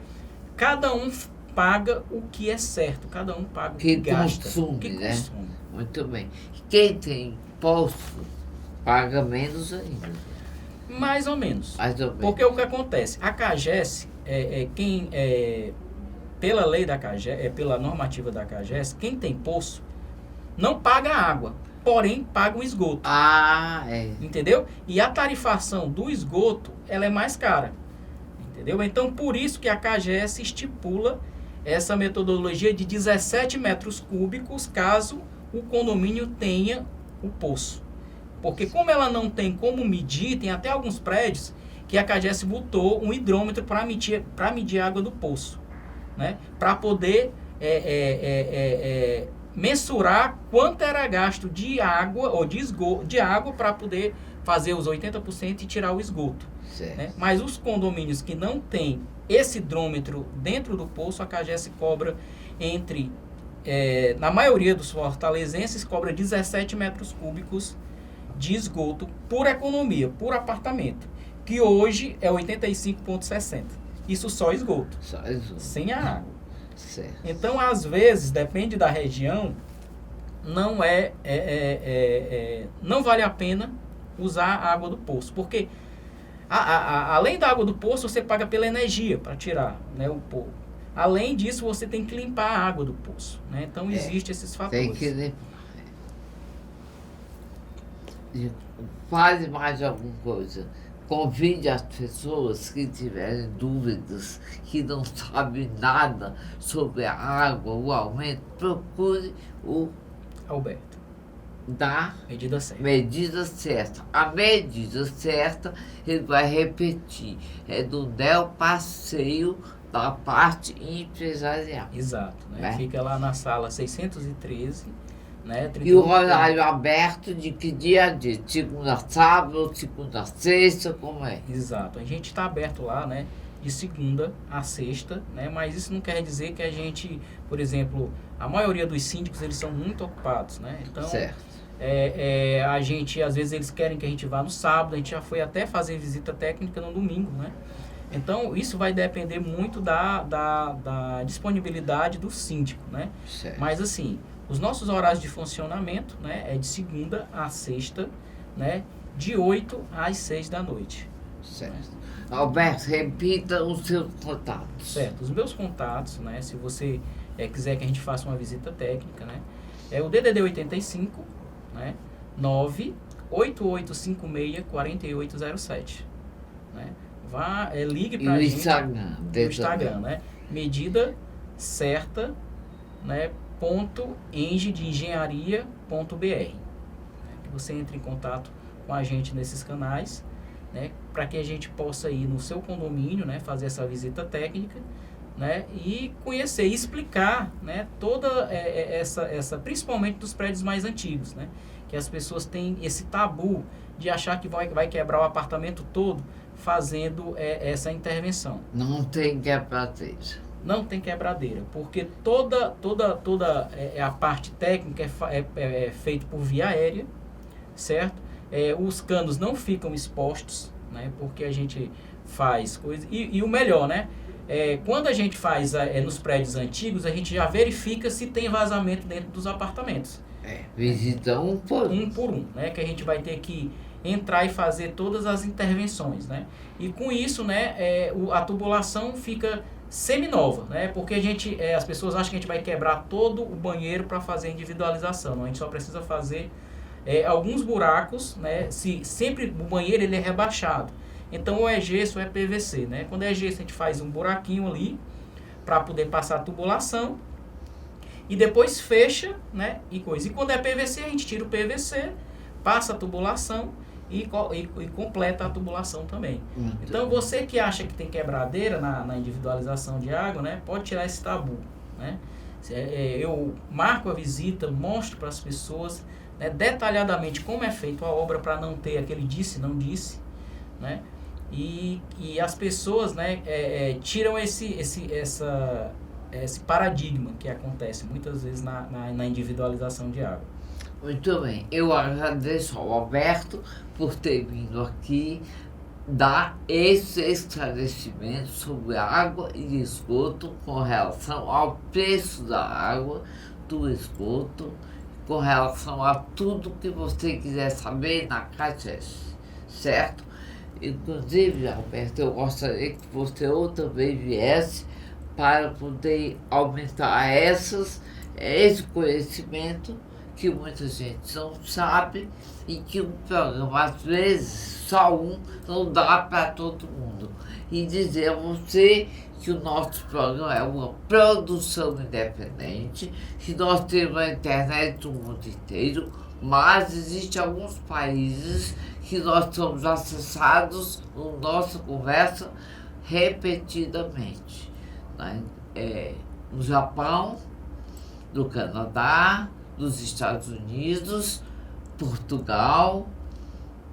cada um paga o que é certo, cada um paga o que gasta. Consome, O que né? consome. Muito bem. Quem tem poço paga menos ainda. Mais ou menos. Mais ou menos. Porque o que acontece? A CAGES, pela lei da CAGES, pela normativa da CAGES, quem tem poço não paga água, porém paga o esgoto. Ah, é. Entendeu? E a tarifação do esgoto, ela é mais cara. Entendeu? Então, por isso que a CAGES estipula essa metodologia de 17 metros cúbicos, caso o condomínio tenha o poço. Porque como ela não tem como medir, tem até alguns prédios que a CAGES botou um hidrômetro para medir a água do poço, né? Para poder mensurar quanto era gasto de água ou de água para poder fazer os 80% e tirar o esgoto. Certo. Né? Mas os condomínios que não têm esse hidrômetro dentro do poço, a CAGES cobra na maioria dos fortalezenses, cobra 17 metros cúbicos de esgoto por economia, por apartamento, que hoje é 85,60. Isso só esgoto, Só isso. sem a água. Certo. Então, às vezes, depende da região, não não vale a pena usar a água do poço, porque além da água do poço, você paga pela energia para tirar, né, o poço. Além disso, você tem que limpar a água do poço, né? Então, existem esses fatores. Tem que limpar. Fale mais alguma coisa. Convide as pessoas que tiverem dúvidas, que não sabem nada sobre a água, o aumento, procure o Alberto, da medida certa. medida certa. A medida certa, ele vai repetir, é do Neo Passeio da parte empresarial. Exato, né? Né? Fica lá na sala 613, né? E o horário aberto de que dia a dia? Segunda a sábado, segunda a sexta, como é? Exato. A gente está aberto lá, né? De segunda a sexta, né? Mas isso não quer dizer que a gente, por exemplo, a maioria dos síndicos, eles são muito ocupados, né? Então, Certo. a gente, às vezes, eles querem que a gente vá no sábado, a gente já foi até fazer visita técnica no domingo, né? Então, isso vai depender muito da disponibilidade do síndico, né? Certo. Mas, assim, os nossos horários de funcionamento, né, é de segunda a sexta, né, de 8 às 6 da noite. Certo. Alberto, repita os seus contatos. Certo. Os meus contatos, né, se você quiser que a gente faça uma visita técnica, né, é o DDD 85, né, 98856-4807, né. Ligue E pra o gente Instagram? no Instagram, né, medida certa, né, .eng de engenharia.br. Que você entre em contato com a gente nesses canais, né, para que a gente possa ir no seu condomínio, né, fazer essa visita técnica, né, e conhecer e explicar, né, toda essa principalmente dos prédios mais antigos, né, que as pessoas têm esse tabu de achar que vai quebrar o apartamento todo fazendo essa intervenção. Não tem quebradeira. Não tem quebradeira, porque toda a parte técnica é feita por via aérea, certo? Os canos não ficam expostos, né? Porque a gente faz coisa... E o melhor, né? Quando a gente faz nos prédios antigos, a gente já verifica se tem vazamento dentro dos apartamentos. Visita um por Um, né? Que a gente vai ter que entrar e fazer todas as intervenções, né? E com isso, né? A tubulação fica seminova, né? Porque as pessoas acham que a gente vai quebrar todo o banheiro para fazer individualização. Não, a gente só precisa fazer alguns buracos, né? Sempre o banheiro ele é rebaixado. Então, ou é gesso ou é PVC, né? Quando é gesso, a gente faz um buraquinho ali para poder passar a tubulação e depois fecha, né? E coisa. E quando é PVC, a gente tira o PVC, passa a tubulação e completa a tubulação também. Então, você que acha que tem quebradeira na individualização de água, né? Pode tirar esse tabu, né? Eu marco a visita, mostro para as pessoas, né, detalhadamente como é feita a obra para não ter aquele disse, não disse, né? E as pessoas, né, tiram esse paradigma que acontece muitas vezes na individualização de água. Muito bem, eu agradeço ao Alberto por ter vindo aqui dar esse esclarecimento sobre água e esgoto com relação ao preço da água, do esgoto, com relação a tudo que você quiser saber na Cates, certo? Inclusive, Alberto, eu gostaria que você outra vez viesse para poder aumentar esse conhecimento que muita gente não sabe e que um programa, às vezes, só um, não dá para todo mundo. E dizer a você que o nosso programa é uma produção independente, que nós temos a internet do mundo inteiro, mas existem alguns países que nós somos acessados na nossa conversa repetidamente. No Japão, no Canadá, nos Estados Unidos, Portugal,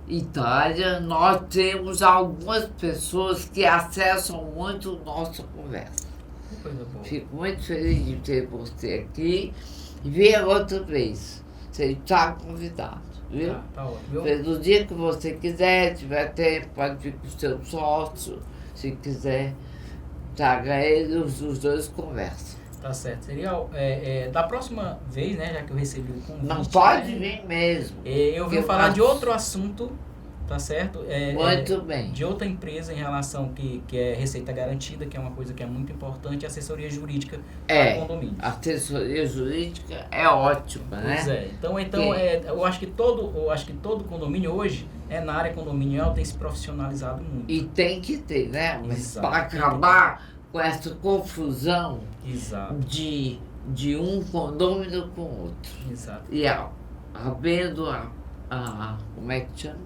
Itália, nós temos algumas pessoas que acessam muito nossa conversa. Fico muito feliz de ter você aqui e vir outra vez. Você está convidado, viu? Tá ótimo. No dia que você quiser, tiver tempo, pode vir com o seu sócio, se quiser, traga ele, os dois conversam. Tá certo. Seria da próxima vez, né, já que eu recebi o convite. Não pode vir mesmo. Eu vim falar de outro assunto, tá certo? Muito bem. De outra empresa em relação que é Receita Garantida, que é uma coisa que é muito importante, assessoria jurídica para condomínio. Assessoria jurídica é ótima, né? Pois é. Então eu acho que todo condomínio hoje, na área condominial, tem se profissionalizado muito. E tem que ter, né? Exato. Para acabar com essa confusão Exato. de um condomínio com o outro. Exato. E havendo como é que chama?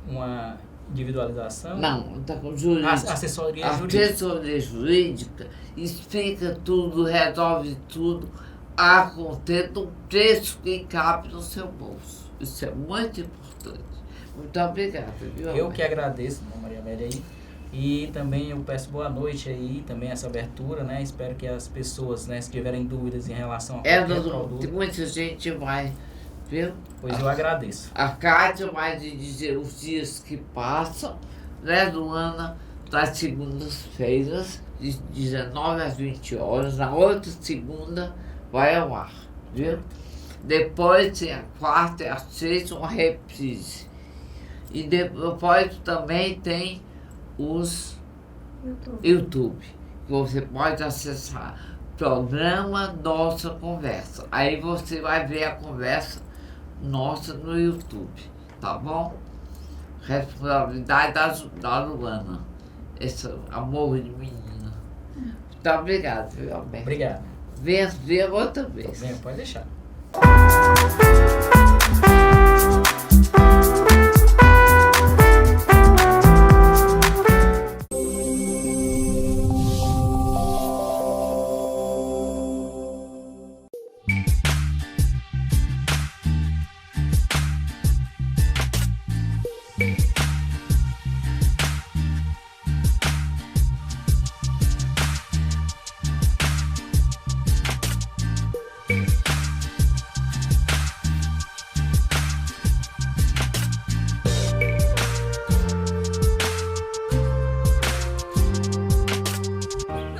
Uma individualização? Não, está com jurídica. Assessoria jurídica. Assessoria jurídica explica tudo, resolve tudo, a contento do preço que cabe no seu bolso. Isso é muito importante. Muito obrigada, viu? Eu que agradeço, Maria Amélia, aí. E também eu peço boa noite aí, também essa abertura, né? Espero que as pessoas, né, se tiverem dúvidas em relação a qualquer produto. Muita gente vai, viu? Pois eu agradeço. A Cátia vai dizer os dias que passam, né, Luana? Das segundas-feiras, de 19 às 20 horas, na outra segunda vai ao ar, viu? Depois tem a quarta e a sexta, uma reprise. E depois também tem os YouTube, que você pode acessar. Programa Nossa Conversa. Aí você vai ver a conversa nossa no YouTube, tá bom? Responsabilidade da Luana. Esse amor de menina. Muito obrigado, viu, Alberto? Obrigado. Venha outra vez. Venha, pode deixar.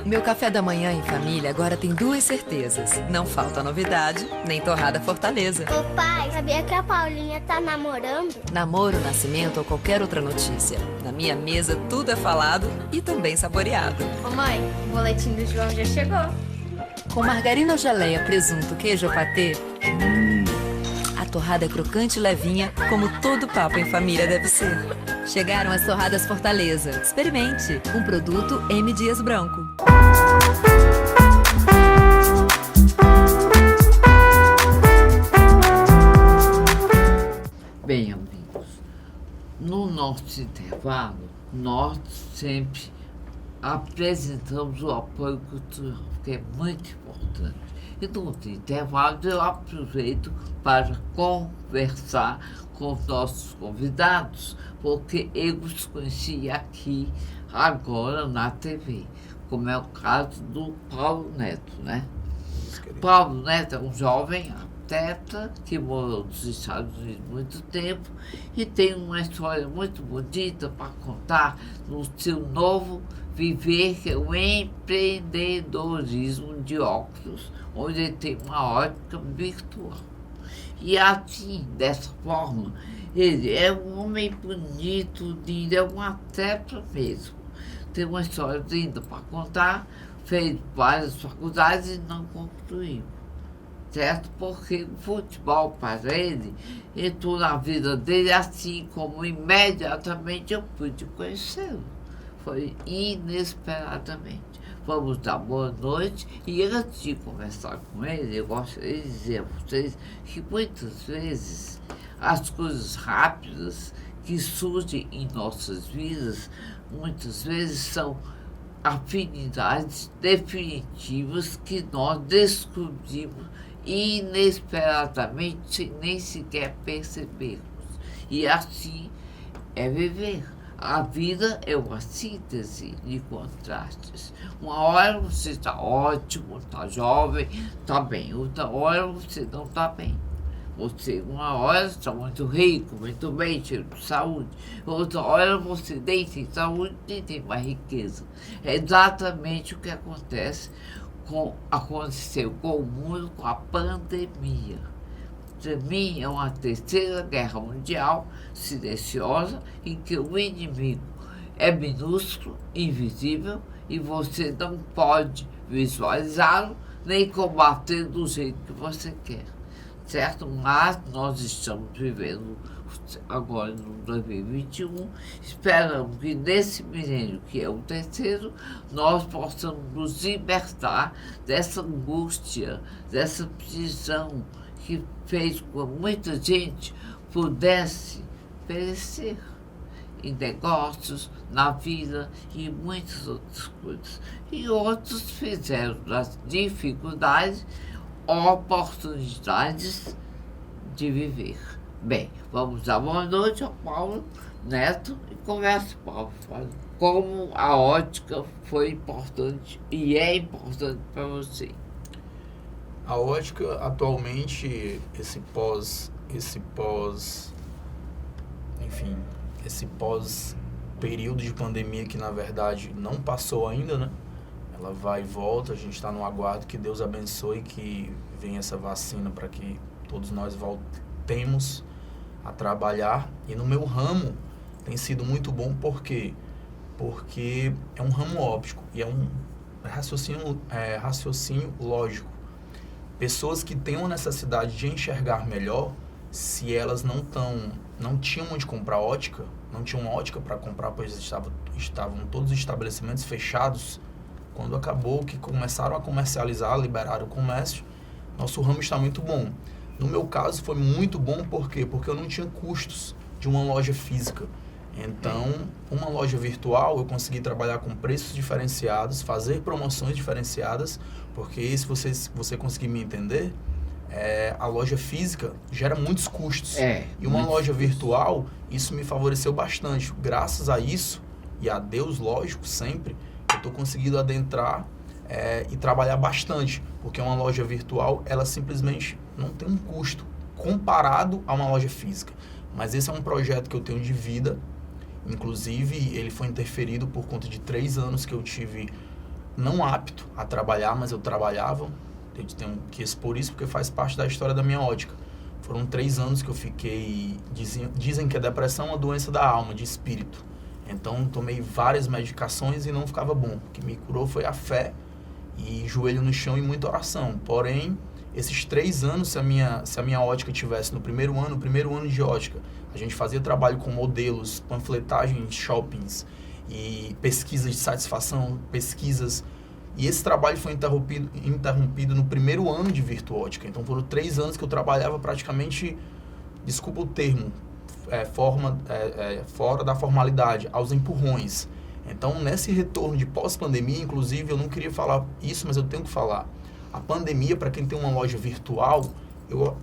Meu café da manhã em família agora tem duas certezas. Não falta novidade, nem torrada Fortaleza. Ô pai, sabia que a Paulinha tá namorando? Namoro, nascimento ou qualquer outra notícia. Na minha mesa tudo é falado e também saboreado. Ô mãe, o boletim do João já chegou. Com margarina ou geleia, presunto, queijo ou patê, a torrada é crocante e levinha, como todo papo em família deve ser. Chegaram as torradas Fortaleza. Experimente. Um produto M. Dias Branco. Bem, amigos, no nosso intervalo, nós sempre apresentamos o apoio cultural, que é muito importante. E no intervalo eu aproveito para conversar com os nossos convidados, porque eu os conheci aqui agora na TV, como é o caso do Paulo Neto, né? Paulo Neto é um jovem atleta que morou nos Estados Unidos há muito tempo e tem uma história muito bonita para contar no seu novo viver, que é o empreendedorismo de óculos, onde ele tem uma ótica virtual. E assim, dessa forma, ele é um homem bonito, lindo, é um atleta mesmo. Tem uma história linda para contar, fez várias faculdades e não concluiu. Certo? Porque o futebol para ele entrou na vida dele assim como imediatamente eu pude conhecê-lo. Foi inesperadamente. Vamos dar boa noite e antes de conversar com ele, eu gostaria de dizer a vocês que muitas vezes as coisas rápidas que surgem em nossas vidas, muitas vezes são afinidades definitivas que nós descobrimos inesperadamente, sem nem sequer percebermos. E assim é viver. A vida é uma síntese de contrastes. Uma hora você está ótimo, está jovem, está bem. Outra hora você não está bem. Você, uma hora, está muito rico, muito bem, cheio de saúde. Outra hora você nem tem saúde, nem tem mais riqueza. É exatamente o que aconteceu com o mundo, com a pandemia. Para mim, é uma terceira guerra mundial silenciosa em que o inimigo é minúsculo, invisível, e você não pode visualizá-lo nem combater do jeito que você quer, certo? Mas nós estamos vivendo agora no 2021, esperamos que nesse milênio, que é o terceiro, nós possamos nos libertar dessa angústia, dessa prisão que fez com que muita gente pudesse perecer em negócios, na vida e muitas outras coisas. E outros fizeram das dificuldades oportunidades de viver. Bem, vamos dar boa noite ao Paulo Neto e conversa, Paulo, como a ótica foi importante e é importante para você. A ótica, atualmente, esse pós período de pandemia que, na verdade, não passou ainda, né? Ela vai e volta, a gente está no aguardo, que Deus abençoe, que venha essa vacina para que todos nós voltemos a trabalhar. E no meu ramo tem sido muito bom, por quê? Porque é um ramo óptico e é um raciocínio lógico. Pessoas que têm uma necessidade de enxergar melhor, se elas não tinham onde comprar ótica, não tinham ótica para comprar, pois estavam todos os estabelecimentos fechados. Quando acabou que começaram a comercializar, liberaram o comércio, nosso ramo está muito bom. No meu caso foi muito bom, por quê? Porque eu não tinha custos de uma loja física. Então, uma loja virtual, eu consegui trabalhar com preços diferenciados, fazer promoções diferenciadas, porque se você conseguir me entender, a loja física gera muitos custos. E uma loja virtual, isso me favoreceu bastante. Graças a isso, e a Deus, lógico, sempre, eu estou conseguindo adentrar e trabalhar bastante, porque uma loja virtual, ela simplesmente não tem um custo comparado a uma loja física. Mas esse é um projeto que eu tenho de vida. Inclusive, ele foi interferido por conta de 3 anos que eu tive não apto a trabalhar, mas eu trabalhava. Eu tenho que expor isso porque faz parte da história da minha ótica. Foram 3 anos que eu fiquei... Dizem que a depressão é uma doença da alma, de espírito. Então, tomei várias medicações e não ficava bom. O que me curou foi a fé e joelho no chão e muita oração. Porém, esses 3 anos, se a minha ótica tivesse no primeiro ano de ótica, a gente fazia trabalho com modelos, panfletagem em shoppings e pesquisas de satisfação, pesquisas. E esse trabalho foi interrompido no primeiro ano de Virtuótica. Então foram 3 anos que eu trabalhava praticamente, desculpa o termo, fora da formalidade, aos empurrões. Então, nesse retorno de pós-pandemia, inclusive, eu não queria falar isso, mas eu tenho que falar. A pandemia, para quem tem uma loja virtual, eu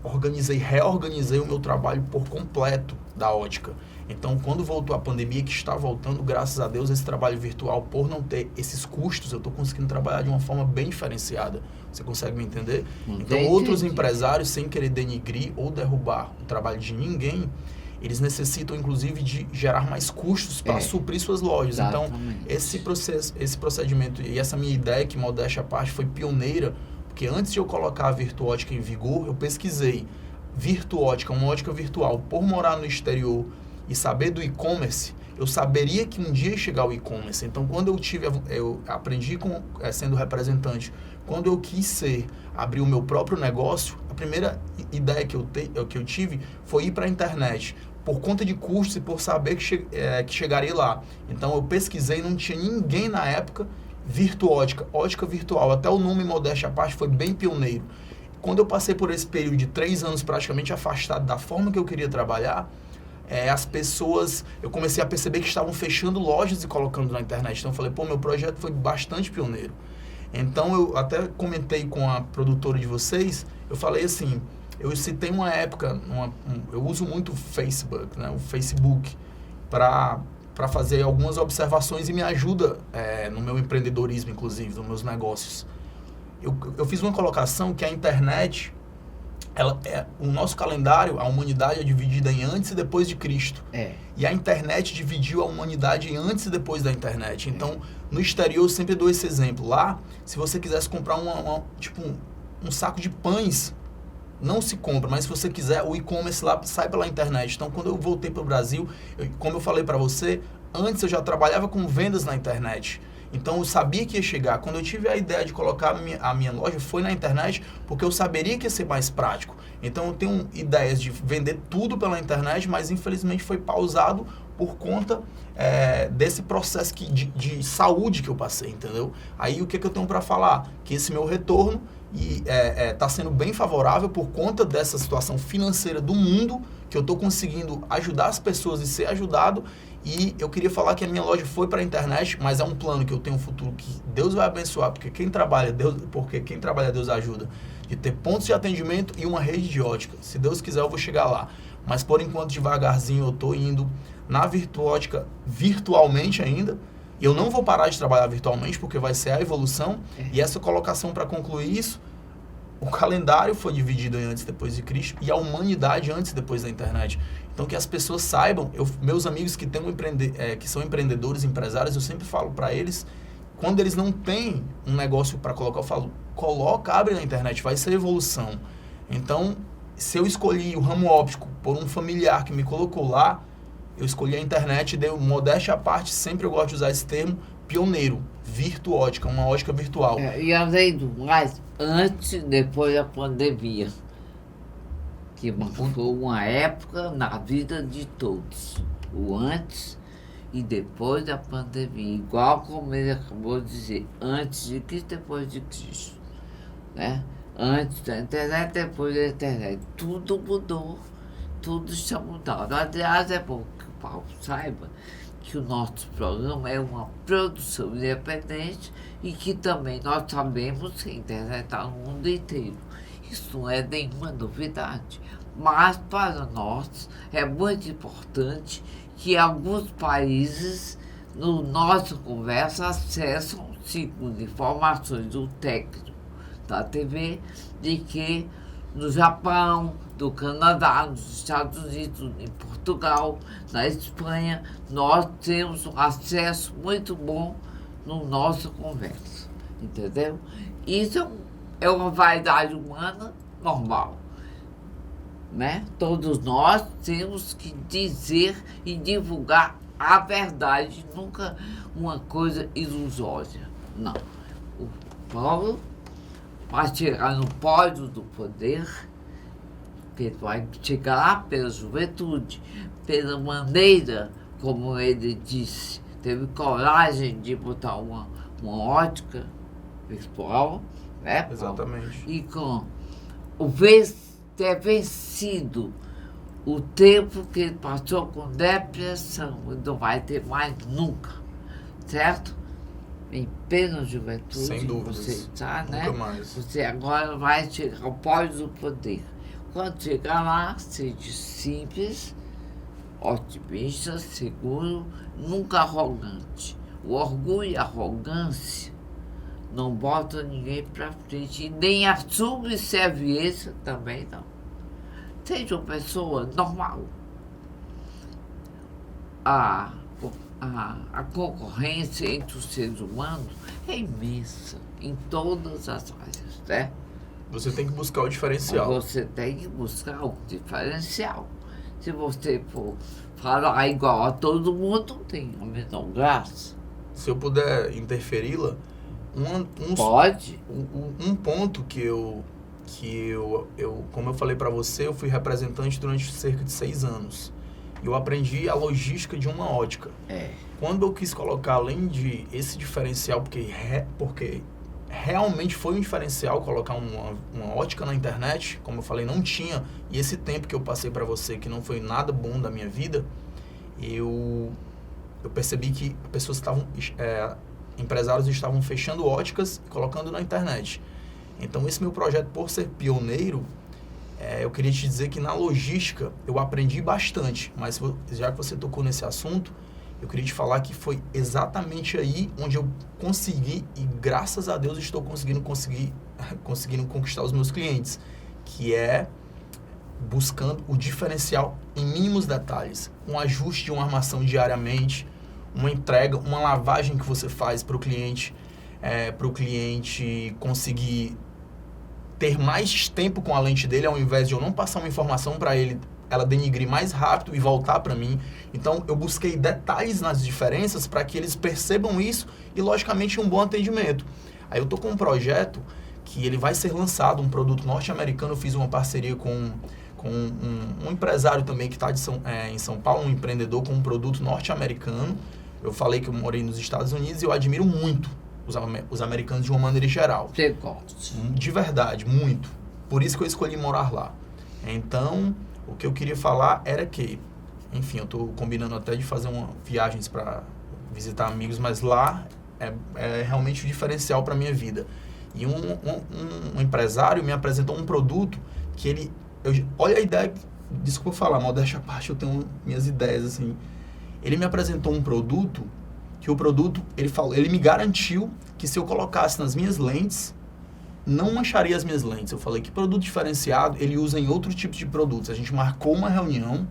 reorganizei o meu trabalho por completo da ótica. Então, quando voltou a pandemia, que está voltando, graças a Deus, esse trabalho virtual, por não ter esses custos, eu estou conseguindo trabalhar de uma forma bem diferenciada. Você consegue me entender? Então, outros empresários, sem querer denigrir ou derrubar o trabalho de ninguém, eles necessitam, inclusive, de gerar mais custos para suprir suas lojas. Exatamente. Então, esse procedimento e essa minha ideia, que modéstia à parte, foi pioneira, porque antes de eu colocar a Virtuótica em vigor, eu pesquisei Virtuótica, uma ótica virtual. Por morar no exterior e saber do e-commerce, eu saberia que um dia ia chegar o e-commerce. Então, quando eu aprendi sendo representante, quando eu quis abrir o meu próprio negócio, a primeira ideia que eu tive foi ir para a internet, por conta de custos e por saber que chegaria lá. Então, eu pesquisei, não tinha ninguém na época, Virtuótica, ótica virtual, até o nome modéstia à parte foi bem pioneiro. Quando eu passei por esse período de 3 anos praticamente afastado da forma que eu queria trabalhar, as pessoas, eu comecei a perceber que estavam fechando lojas e colocando na internet. Então eu falei, meu projeto foi bastante pioneiro. Então eu até comentei com a produtora de vocês, eu falei assim, eu citei uma época, eu uso muito o Facebook, né, o Facebook, para fazer algumas observações e me ajuda no meu empreendedorismo, inclusive, nos meus negócios. Eu fiz uma colocação que a internet, o nosso calendário, a humanidade é dividida em antes e depois de Cristo. E a internet dividiu a humanidade em antes e depois da internet. Então, no exterior, eu sempre dou esse exemplo. Lá, se você quisesse comprar um saco de pães, não se compra, mas se você quiser, o e-commerce lá sai pela internet. Então, quando eu voltei para o Brasil, como eu falei para você, antes eu já trabalhava com vendas na internet. Então, eu sabia que ia chegar. Quando eu tive a ideia de colocar a minha loja, foi na internet, porque eu saberia que ia ser mais prático. Então, eu tenho ideias de vender tudo pela internet, mas infelizmente foi pausado por conta desse processo de saúde que eu passei, entendeu? Aí, o que eu tenho para falar? Que esse meu retorno está sendo bem favorável por conta dessa situação financeira do mundo, que eu estou conseguindo ajudar as pessoas e ser ajudado. E eu queria falar que a minha loja foi para a internet, mas é um plano que eu tenho um futuro que Deus vai abençoar, porque quem trabalha Deus ajuda, de ter pontos de atendimento e uma rede de ótica. Se Deus quiser, eu vou chegar lá. Mas por enquanto, devagarzinho, eu estou indo na Virtuótica virtualmente ainda. E eu não vou parar de trabalhar virtualmente, porque vai ser a evolução. E essa colocação, para concluir isso, o calendário foi dividido em antes e depois de Cristo, e a humanidade antes e depois da internet. Então, que as pessoas saibam, meus amigos que são empreendedores, empresários, eu sempre falo para eles, quando eles não têm um negócio para colocar, eu falo, abre na internet, vai ser evolução. Então, se eu escolhi o ramo óptico por um familiar que me colocou lá, eu escolhi a internet, dei modéstia à parte, sempre eu gosto de usar esse termo, pioneiro, Virtuótica, uma ótica virtual. E além do mais, antes e depois da pandemia, que marcou uma época na vida de todos, o antes e depois da pandemia, igual como ele acabou de dizer, antes de Cristo, depois de Cristo, né? Antes da internet, depois da internet, tudo mudou, tudo está mudado. Aliás, é bom que o Paulo saiba que o nosso programa é uma produção independente e que também nós sabemos que a internet está no mundo inteiro. Isso não é nenhuma novidade. Mas para nós é muito importante que alguns países, no nossa conversa, acessam, segundo informações do técnico da TV, de que no Japão, do Canadá, nos Estados Unidos, em Portugal, na Espanha, nós temos um acesso muito bom no nossa conversa, entendeu? Isso é uma vaidade humana normal, né? Todos nós temos que dizer e divulgar a verdade, nunca uma coisa ilusória, não. O Paulo para chegar no pódio do poder, que ele vai chegar lá pela juventude, pela maneira como ele disse, teve coragem de botar uma ótica virtual, né, Paulo? Exatamente. E com ter vencido o tempo que ele passou com depressão, e não vai ter mais nunca, certo? Em plena juventude, Sem dúvidas. você está, né? Nunca mais. Você agora vai chegar ao pódio do poder. Quando chegar lá, seja simples, otimista, seguro, nunca arrogante. O orgulho e a arrogância não botam ninguém para frente, e nem a subserviência também não. Seja uma pessoa normal. A concorrência entre os seres humanos é imensa, em todas as áreas, né? Você tem que buscar o diferencial. Você tem que buscar o diferencial. Se você for falar igual a todo mundo, não tem a menor graça. Se eu puder interferi-la, Pode. um ponto que eu, como eu falei para você, eu fui representante durante cerca de 6 anos. Eu aprendi a logística de uma ótica. Quando eu quis colocar, além de esse diferencial, porque realmente foi um diferencial colocar uma ótica na internet, como eu falei, não tinha, e esse tempo que eu passei para você, que não foi nada bom da minha vida, eu percebi que pessoas empresários estavam fechando óticas e colocando na internet. Então, esse meu projeto, por ser pioneiro, eu queria te dizer que na logística eu aprendi bastante, mas já que você tocou nesse assunto, eu queria te falar que foi exatamente aí onde eu consegui, e graças a Deus estou conseguindo conquistar os meus clientes, que é buscando o diferencial em mínimos detalhes, um ajuste de uma armação diariamente, uma entrega, uma lavagem que você faz para o cliente conseguir ter mais tempo com a lente dele, ao invés de eu não passar uma informação para ele, ela denigrir mais rápido e voltar para mim. Então, eu busquei detalhes nas diferenças para que eles percebam isso e, logicamente, um bom atendimento. Aí eu tô com um projeto que ele vai ser lançado, um produto norte-americano. Eu fiz uma parceria com um empresário também que está em São Paulo, um empreendedor com um produto norte-americano. Eu falei que eu morei nos Estados Unidos e eu admiro muito os americanos de uma maneira geral. Você gosta? De verdade, muito. Por isso que eu escolhi morar lá. Então, o que eu queria falar era que, enfim, eu estou combinando até de fazer viagens para visitar amigos, mas lá é realmente o diferencial para a minha vida. E um empresário me apresentou um produto que olha a ideia, desculpa falar, modéstia à parte, eu tenho minhas ideias, assim. Ele me apresentou um produto, que o produto, ele me garantiu que se eu colocasse nas minhas lentes, não mancharia as minhas lentes. Eu falei que produto diferenciado ele usa em outro tipo de produtos. A gente marcou uma reunião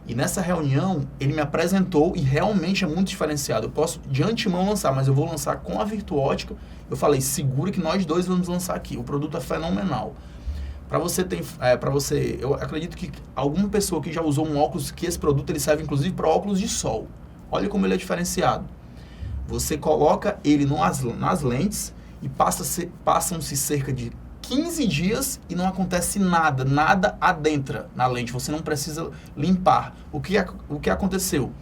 e nessa reunião ele me apresentou e realmente é muito diferenciado. Eu posso de antemão lançar, mas eu vou lançar com a Virtuótica. Eu falei, segura que nós dois vamos lançar aqui. O produto é fenomenal. Eu acredito que alguma pessoa que já usou um óculos, que esse produto ele serve inclusive para óculos de sol. Olha como ele é diferenciado. Você coloca ele nas lentes e passam-se cerca de 15 dias e não acontece nada adentra na lente. Você não precisa limpar. O que aconteceu?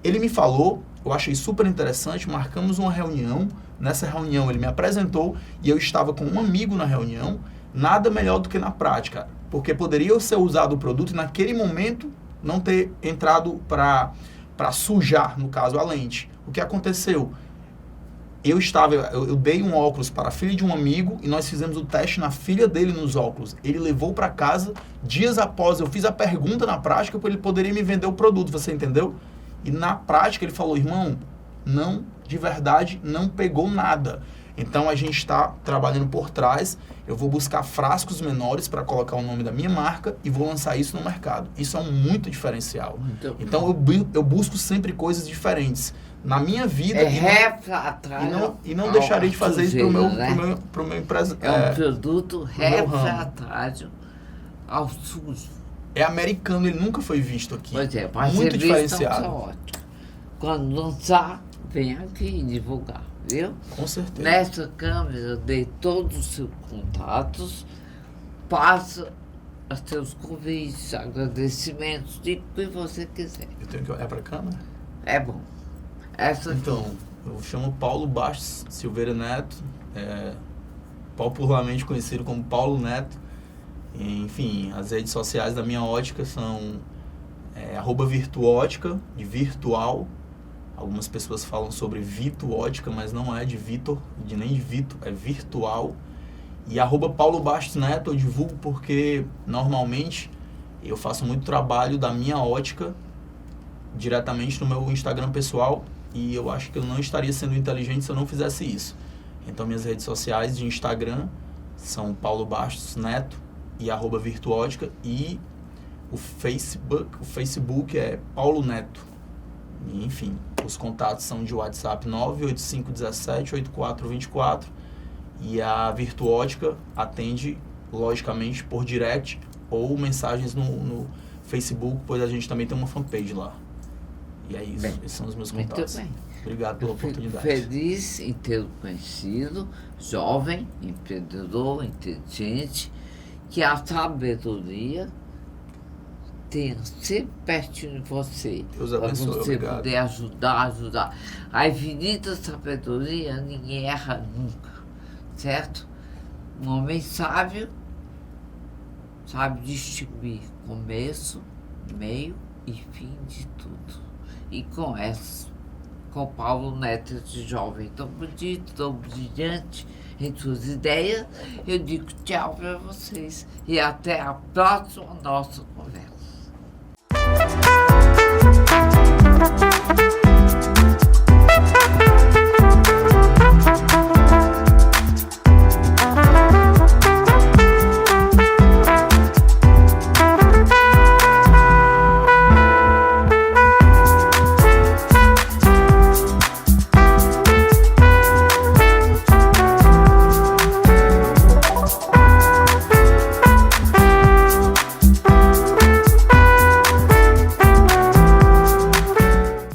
Ele me falou, eu achei super interessante, marcamos uma reunião. Nessa reunião ele me apresentou e eu estava com um amigo na reunião. Nada melhor do que na prática, porque poderia ser usado o produto e naquele momento não ter entrado para sujar, no caso, a lente. O que aconteceu? Eu dei um óculos para a filha de um amigo e nós fizemos o teste na filha dele nos óculos. Ele levou para casa, dias após eu fiz a pergunta na prática, porque ele poderia me vender o produto, você entendeu? E na prática ele falou, irmão, não, de verdade, não pegou nada. Então a gente está trabalhando por trás, eu vou buscar frascos menores para colocar o nome da minha marca e vou lançar isso no mercado. Isso é muito diferencial. Então eu busco sempre coisas diferentes. Na minha vida... E não deixarei de fazer isso pro meu empresa. É um produto refratário ao sujo. É americano, ele nunca foi visto aqui. Pois é, mas muito diferenciado. Ótimo. Quando lançar, vem aqui divulgar. viu? Com certeza. Nessa câmera eu dei todos os seus contatos, passa os seus convites, agradecimentos, diga o que você quiser. Eu tenho que olhar para a câmera? É bom. Essa Então, eu chamo Paulo Bastos Silveira Neto, popularmente conhecido como Paulo Neto. Enfim, as redes sociais da minha ótica são @virtuótica, de virtual. Algumas pessoas falam sobre Vituótica, mas não é de Vitor, nem de Vitor, é virtual. E @Paulo Bastos Neto eu divulgo porque normalmente eu faço muito trabalho da minha ótica diretamente no meu Instagram pessoal e eu acho que eu não estaria sendo inteligente se eu não fizesse isso. Então minhas redes sociais de Instagram são Paulo Bastos Neto e @virtuótica e o Facebook é Paulo Neto. E, enfim, os contatos são de WhatsApp 985178424 e a Virtuótica atende, logicamente, por direct ou mensagens no Facebook, pois a gente também tem uma fanpage lá. E é isso, esses são os meus contatos. muito bem. Obrigado pela Eu fico oportunidade. feliz em tê-lo conhecido, jovem, empreendedor, inteligente, que a sabedoria tenha sempre pertinho de você. Deus Para abençoe, você obrigado. poder ajudar. A infinita sabedoria, ninguém erra nunca, certo? Um homem sábio sabe distinguir começo, meio e fim de tudo. E com Paulo Neto, esse jovem tão bonito, tão brilhante em suas ideias, eu digo tchau para vocês e até a próxima nossa conversa.